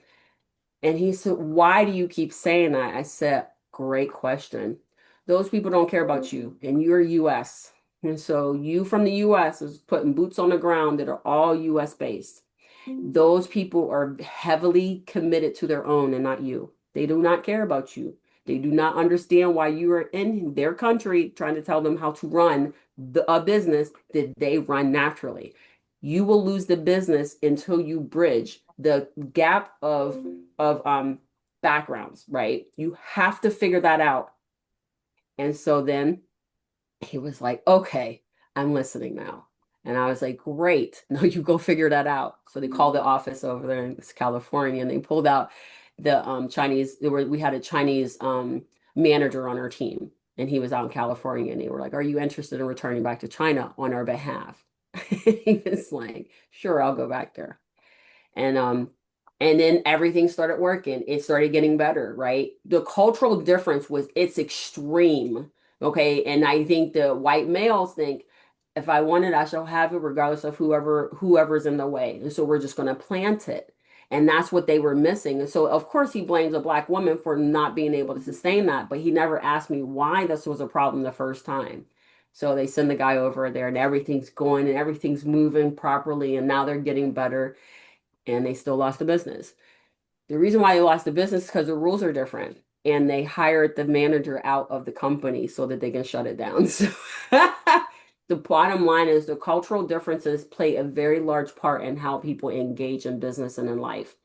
And he said, "Why do you keep saying that?" I said, "Great question. Those people don't care about you, and you're US. And so you from the US is putting boots on the ground that are all US based. Those people are heavily committed to their own and not you. They do not care about you. They do not understand why you are in their country trying to tell them how to run a business that they run naturally. You will lose the business until you bridge the gap of backgrounds, right? You have to figure that out." And so then he was like, "Okay, I'm listening now." And I was like, "Great. No, you go figure that out." So they called the office over there in California, and they pulled out the Chinese. We had a Chinese manager on our team, and he was out in California, and they were like, "Are you interested in returning back to China on our behalf?" He was like, "Sure, I'll go back there." And then everything started working. It started getting better, right? The cultural difference was it's extreme. Okay. And I think the white males think if I want it, I shall have it, regardless of whoever's in the way. And so we're just going to plant it. And that's what they were missing. And so of course he blames a black woman for not being able to sustain that, but he never asked me why this was a problem the first time. So they send the guy over there, and everything's going and everything's moving properly, and now they're getting better, and they still lost the business. The reason why they lost the business is because the rules are different, and they hired the manager out of the company so that they can shut it down. So the bottom line is the cultural differences play a very large part in how people engage in business and in life.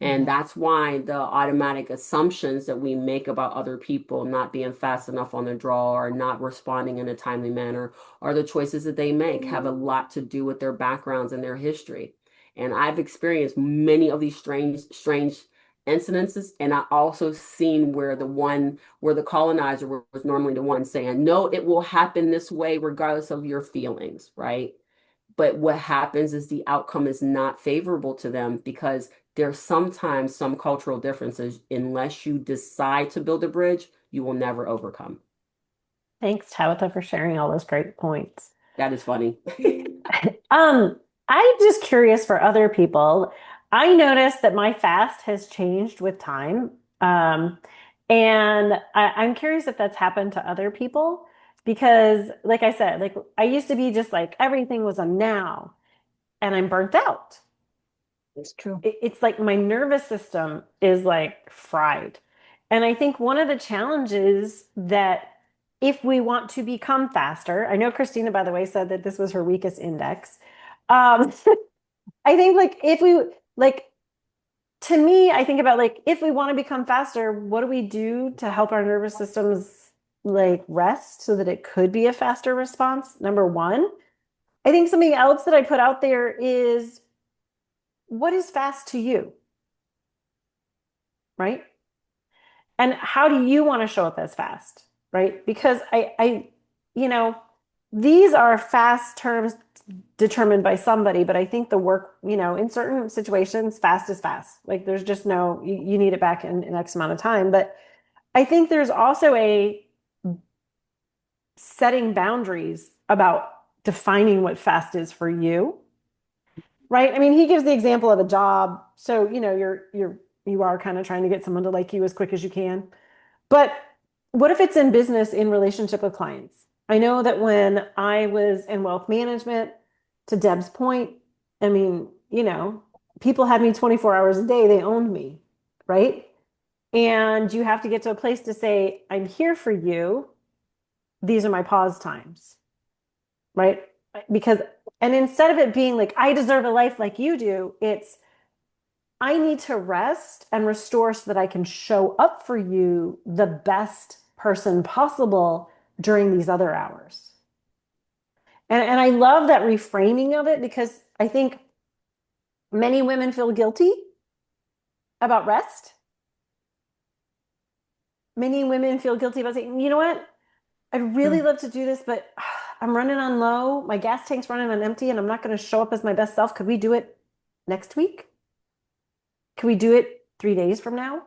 And that's why the automatic assumptions that we make about other people not being fast enough on the draw or not responding in a timely manner or the choices that they make have a lot to do with their backgrounds and their history. And I've experienced many of these strange incidences, and I also seen where the colonizer was normally the one saying, no, it will happen this way regardless of your feelings, right? But what happens is the outcome is not favorable to them because there's sometimes some cultural differences. Unless you decide to build a bridge, you will never overcome. Thanks, Tabitha, for sharing all those great points. That is funny. I'm just curious for other people. I noticed that my fast has changed with time. And I'm curious if that's happened to other people because, like I said, like I used to be just like everything was a now and I'm burnt out. It's true. It's like my nervous system is like fried. And I think one of the challenges that if we want to become faster, I know Christina, by the way, said that this was her weakest index. I think like if we like to me, I think about like if we want to become faster, what do we do to help our nervous systems like rest so that it could be a faster response? Number one. I think something else that I put out there is what is fast to you? Right? And how do you want to show up as fast? Right? Because you know, these are fast terms determined by somebody, but I think the work, you know, in certain situations, fast is fast. Like there's just no, you need it back in X amount of time. But I think there's also a setting boundaries about defining what fast is for you. Right? I mean, he gives the example of a job. So, you know, you are kind of trying to get someone to like you as quick as you can. But what if it's in business in relationship with clients? I know that when I was in wealth management, to Deb's point, I mean, you know, people had me 24 hours a day, they owned me, right? And you have to get to a place to say, I'm here for you. These are my pause times, right? Because, and instead of it being like, I deserve a life like you do, it's, I need to rest and restore so that I can show up for you the best person possible during these other hours. And I love that reframing of it because I think many women feel guilty about rest. Many women feel guilty about saying, you know what? I'd really love to do this, but I'm running on low. My gas tank's running on empty, and I'm not going to show up as my best self. Could we do it next week? Could we do it 3 days from now?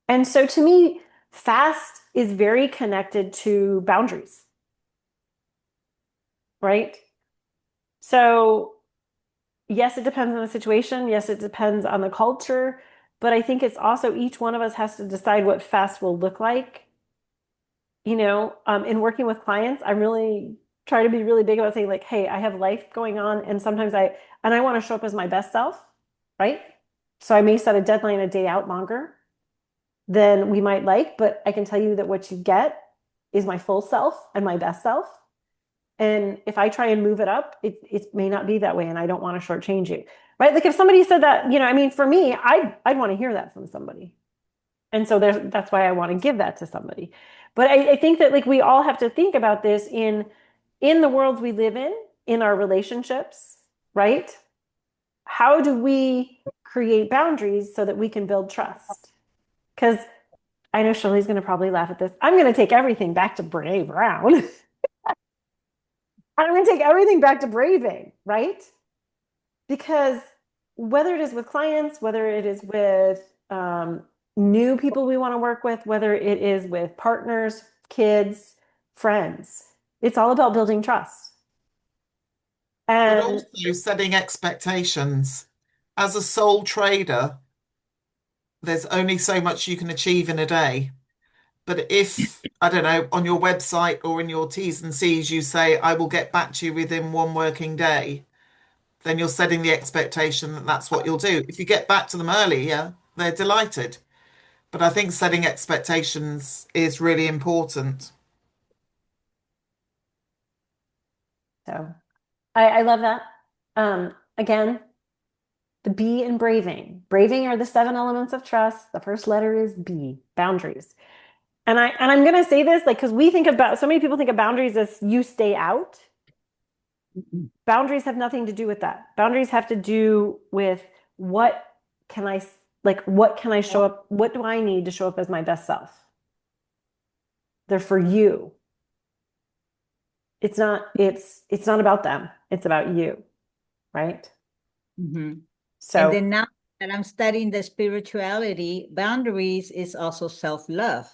And so to me, fast is very connected to boundaries, right? So yes, it depends on the situation. Yes, it depends on the culture. But I think it's also each one of us has to decide what fast will look like. You know, in working with clients, I really try to be really big about saying like, hey, I have life going on. And sometimes I want to show up as my best self, right? So I may set a deadline a day out longer than we might like, but I can tell you that what you get is my full self and my best self. And if I try and move it up, it may not be that way, and I don't want to shortchange you, right? Like if somebody said that, you know, I mean, for me, I'd want to hear that from somebody, and so that's why I want to give that to somebody. But I think that like we all have to think about this in the worlds we live in our relationships, right? How do we create boundaries so that we can build trust? Because I know Shirley's going to probably laugh at this. I'm going to take everything back to Brene Brown. I'm going to take everything back to braving, right? Because whether it is with clients, whether it is with new people we want to work with, whether it is with partners, kids, friends, it's all about building trust. But And also setting expectations. As a sole trader, there's only so much you can achieve in a day. But if, I don't know, on your website or in your T's and C's, you say, I will get back to you within one working day, then you're setting the expectation that that's what you'll do. If you get back to them early, yeah, they're delighted. But I think setting expectations is really important. so I love that. Again, the B in braving. Braving are the 7 elements of trust. The first letter is B, boundaries. And I'm gonna say this like because we think about so many people think of boundaries as you stay out. Boundaries have nothing to do with that. Boundaries have to do with what can I what can I show up? What do I need to show up as my best self? They're for you. It's not about them. It's about you, right? And So then now that I'm studying the spirituality, boundaries is also self-love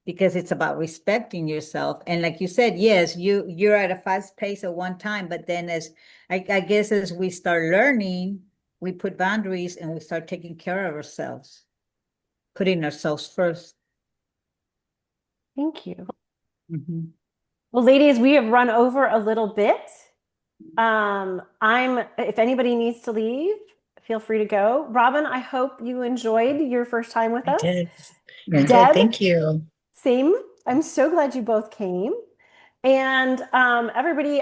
because it's about respecting yourself. And like you said, yes, you're at a fast pace at one time, but then as I guess as we start learning, we put boundaries and we start taking care of ourselves, putting ourselves first. thank you. Well, ladies, we have run over a little bit. If anybody needs to leave, feel free to go. Robin, I hope you enjoyed your first time with us. I did. Deb, Thank you. same. I'm so glad you both came. And everybody,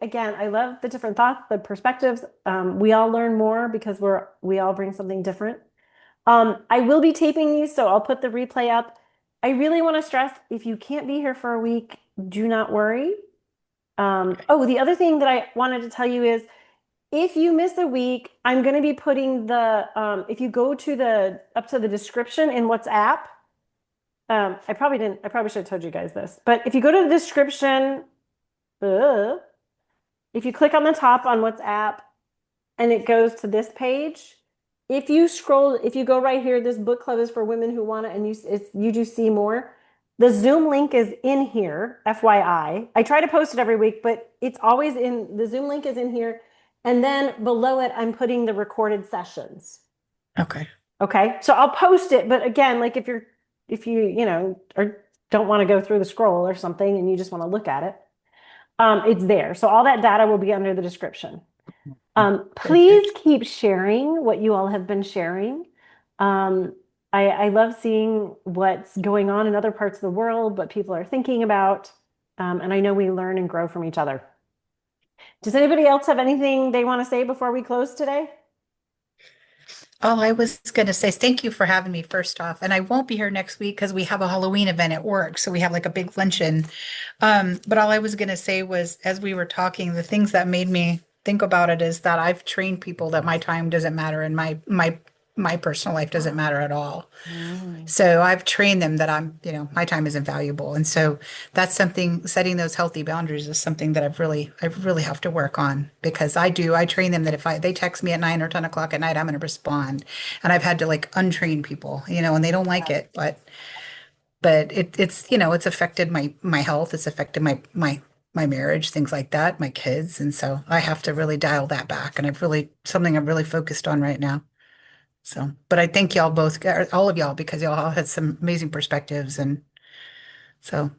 again, I love the different thoughts, the perspectives. We all learn more because we all bring something different. I will be taping these, so I'll put the replay up. I really want to stress, if you can't be here for a week, do not worry. The other thing that I wanted to tell you is, if you miss a week, I'm going to be putting if you go to up to the description in WhatsApp, I probably should have told you guys this, but if you go to the description, if you click on the top on WhatsApp and it goes to this page, if you go right here, this book club is for women who want it, and you do see more. The Zoom link is in here, FYI. I try to post it every week, but it's always the Zoom link is in here. And then below it, I'm putting the recorded sessions. Okay. Okay. So I'll post it. But again, like if you or don't want to go through the scroll or something and you just want to look at it, it's there. So all that data will be under the description. Please keep sharing what you all have been sharing. I love seeing what's going on in other parts of the world, what people are thinking about. And I know we learn and grow from each other. Does anybody else have anything they want to say before we close today? All I was going to say is thank you for having me first off. And I won't be here next week because we have a Halloween event at work. So we have like a big luncheon. But all I was going to say was, as we were talking, the things that made me think about it is that I've trained people that my time doesn't matter and my personal life doesn't matter at all. So I've trained them that my time is invaluable. And so that's something, setting those healthy boundaries is something that I really have to work on, because I train them that if they text me at 9 or 10 o'clock at night, I'm going to respond. And I've had to like untrain people, and they don't like it, but it's affected my health. It's affected my marriage, things like that, my kids. And so I have to really dial that back. And something I'm really focused on right now. So, but I thank y'all both, all of y'all, because y'all had some amazing perspectives. And so.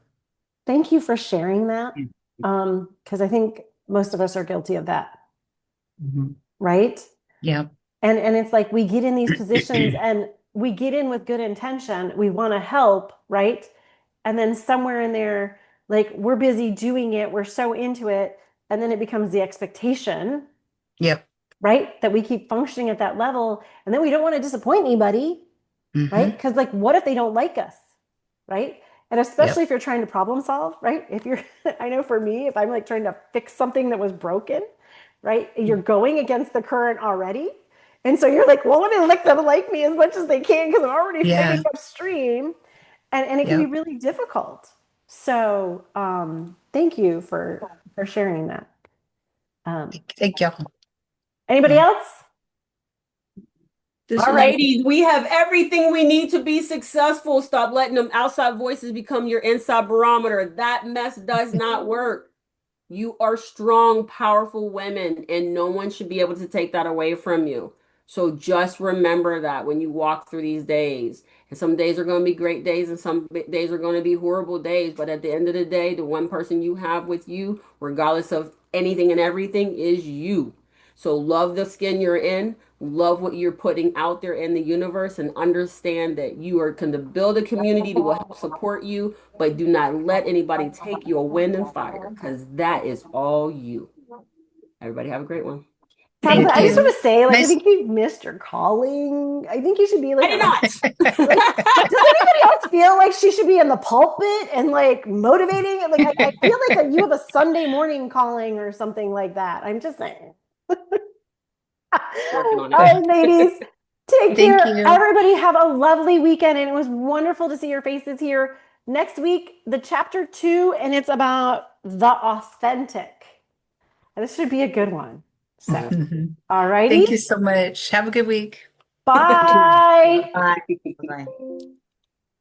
Thank you for sharing that. Because I think most of us are guilty of that. Right? Yeah. And it's like we get in these positions and we get in with good intention. We want to help, right? And then somewhere in there, like we're busy doing it, we're so into it, and then it becomes the expectation. Yep. Right? That we keep functioning at that level, and then we don't want to disappoint anybody, right? Because like, what if they don't like us, right? And especially if you're trying to problem solve, right? I know for me, if I'm like trying to fix something that was broken, right? You're going against the current already. And so you're like, well, let me let them like me as much as they can because I'm already swimming upstream. And it can be really difficult. So thank you for sharing that. Thank y'all. Anybody else? All ladies, we have everything we need to be successful. Stop letting them outside voices become your inside barometer. That mess does not work. You are strong, powerful women, and no one should be able to take that away from you. So just remember that when you walk through these days. And some days are going to be great days and some days are going to be horrible days. But at the end of the day, the one person you have with you, regardless of anything and everything, is you. So love the skin you're in, love what you're putting out there in the universe, and understand that you are going to build a community that will help support you, but do not let anybody take your wind and fire, because that is all you. Everybody have a great one. Thank Tabitha, I just you. want to say, like, I Nice. think you've missed your calling. I think you should be I like, did not. does anybody else feel like she should be in the pulpit and like motivating? Like, I feel like you have a Sunday morning calling or something like that. I'm just saying. Working on All it. right, ladies, take Thank care. you. Everybody have a lovely weekend, and it was wonderful to see your faces here. Next week, the chapter 2, and it's about the authentic. And this should be a good one. So, Mhm. all righty. Thank you so much. Have a good week. Bye. Bye. Bye.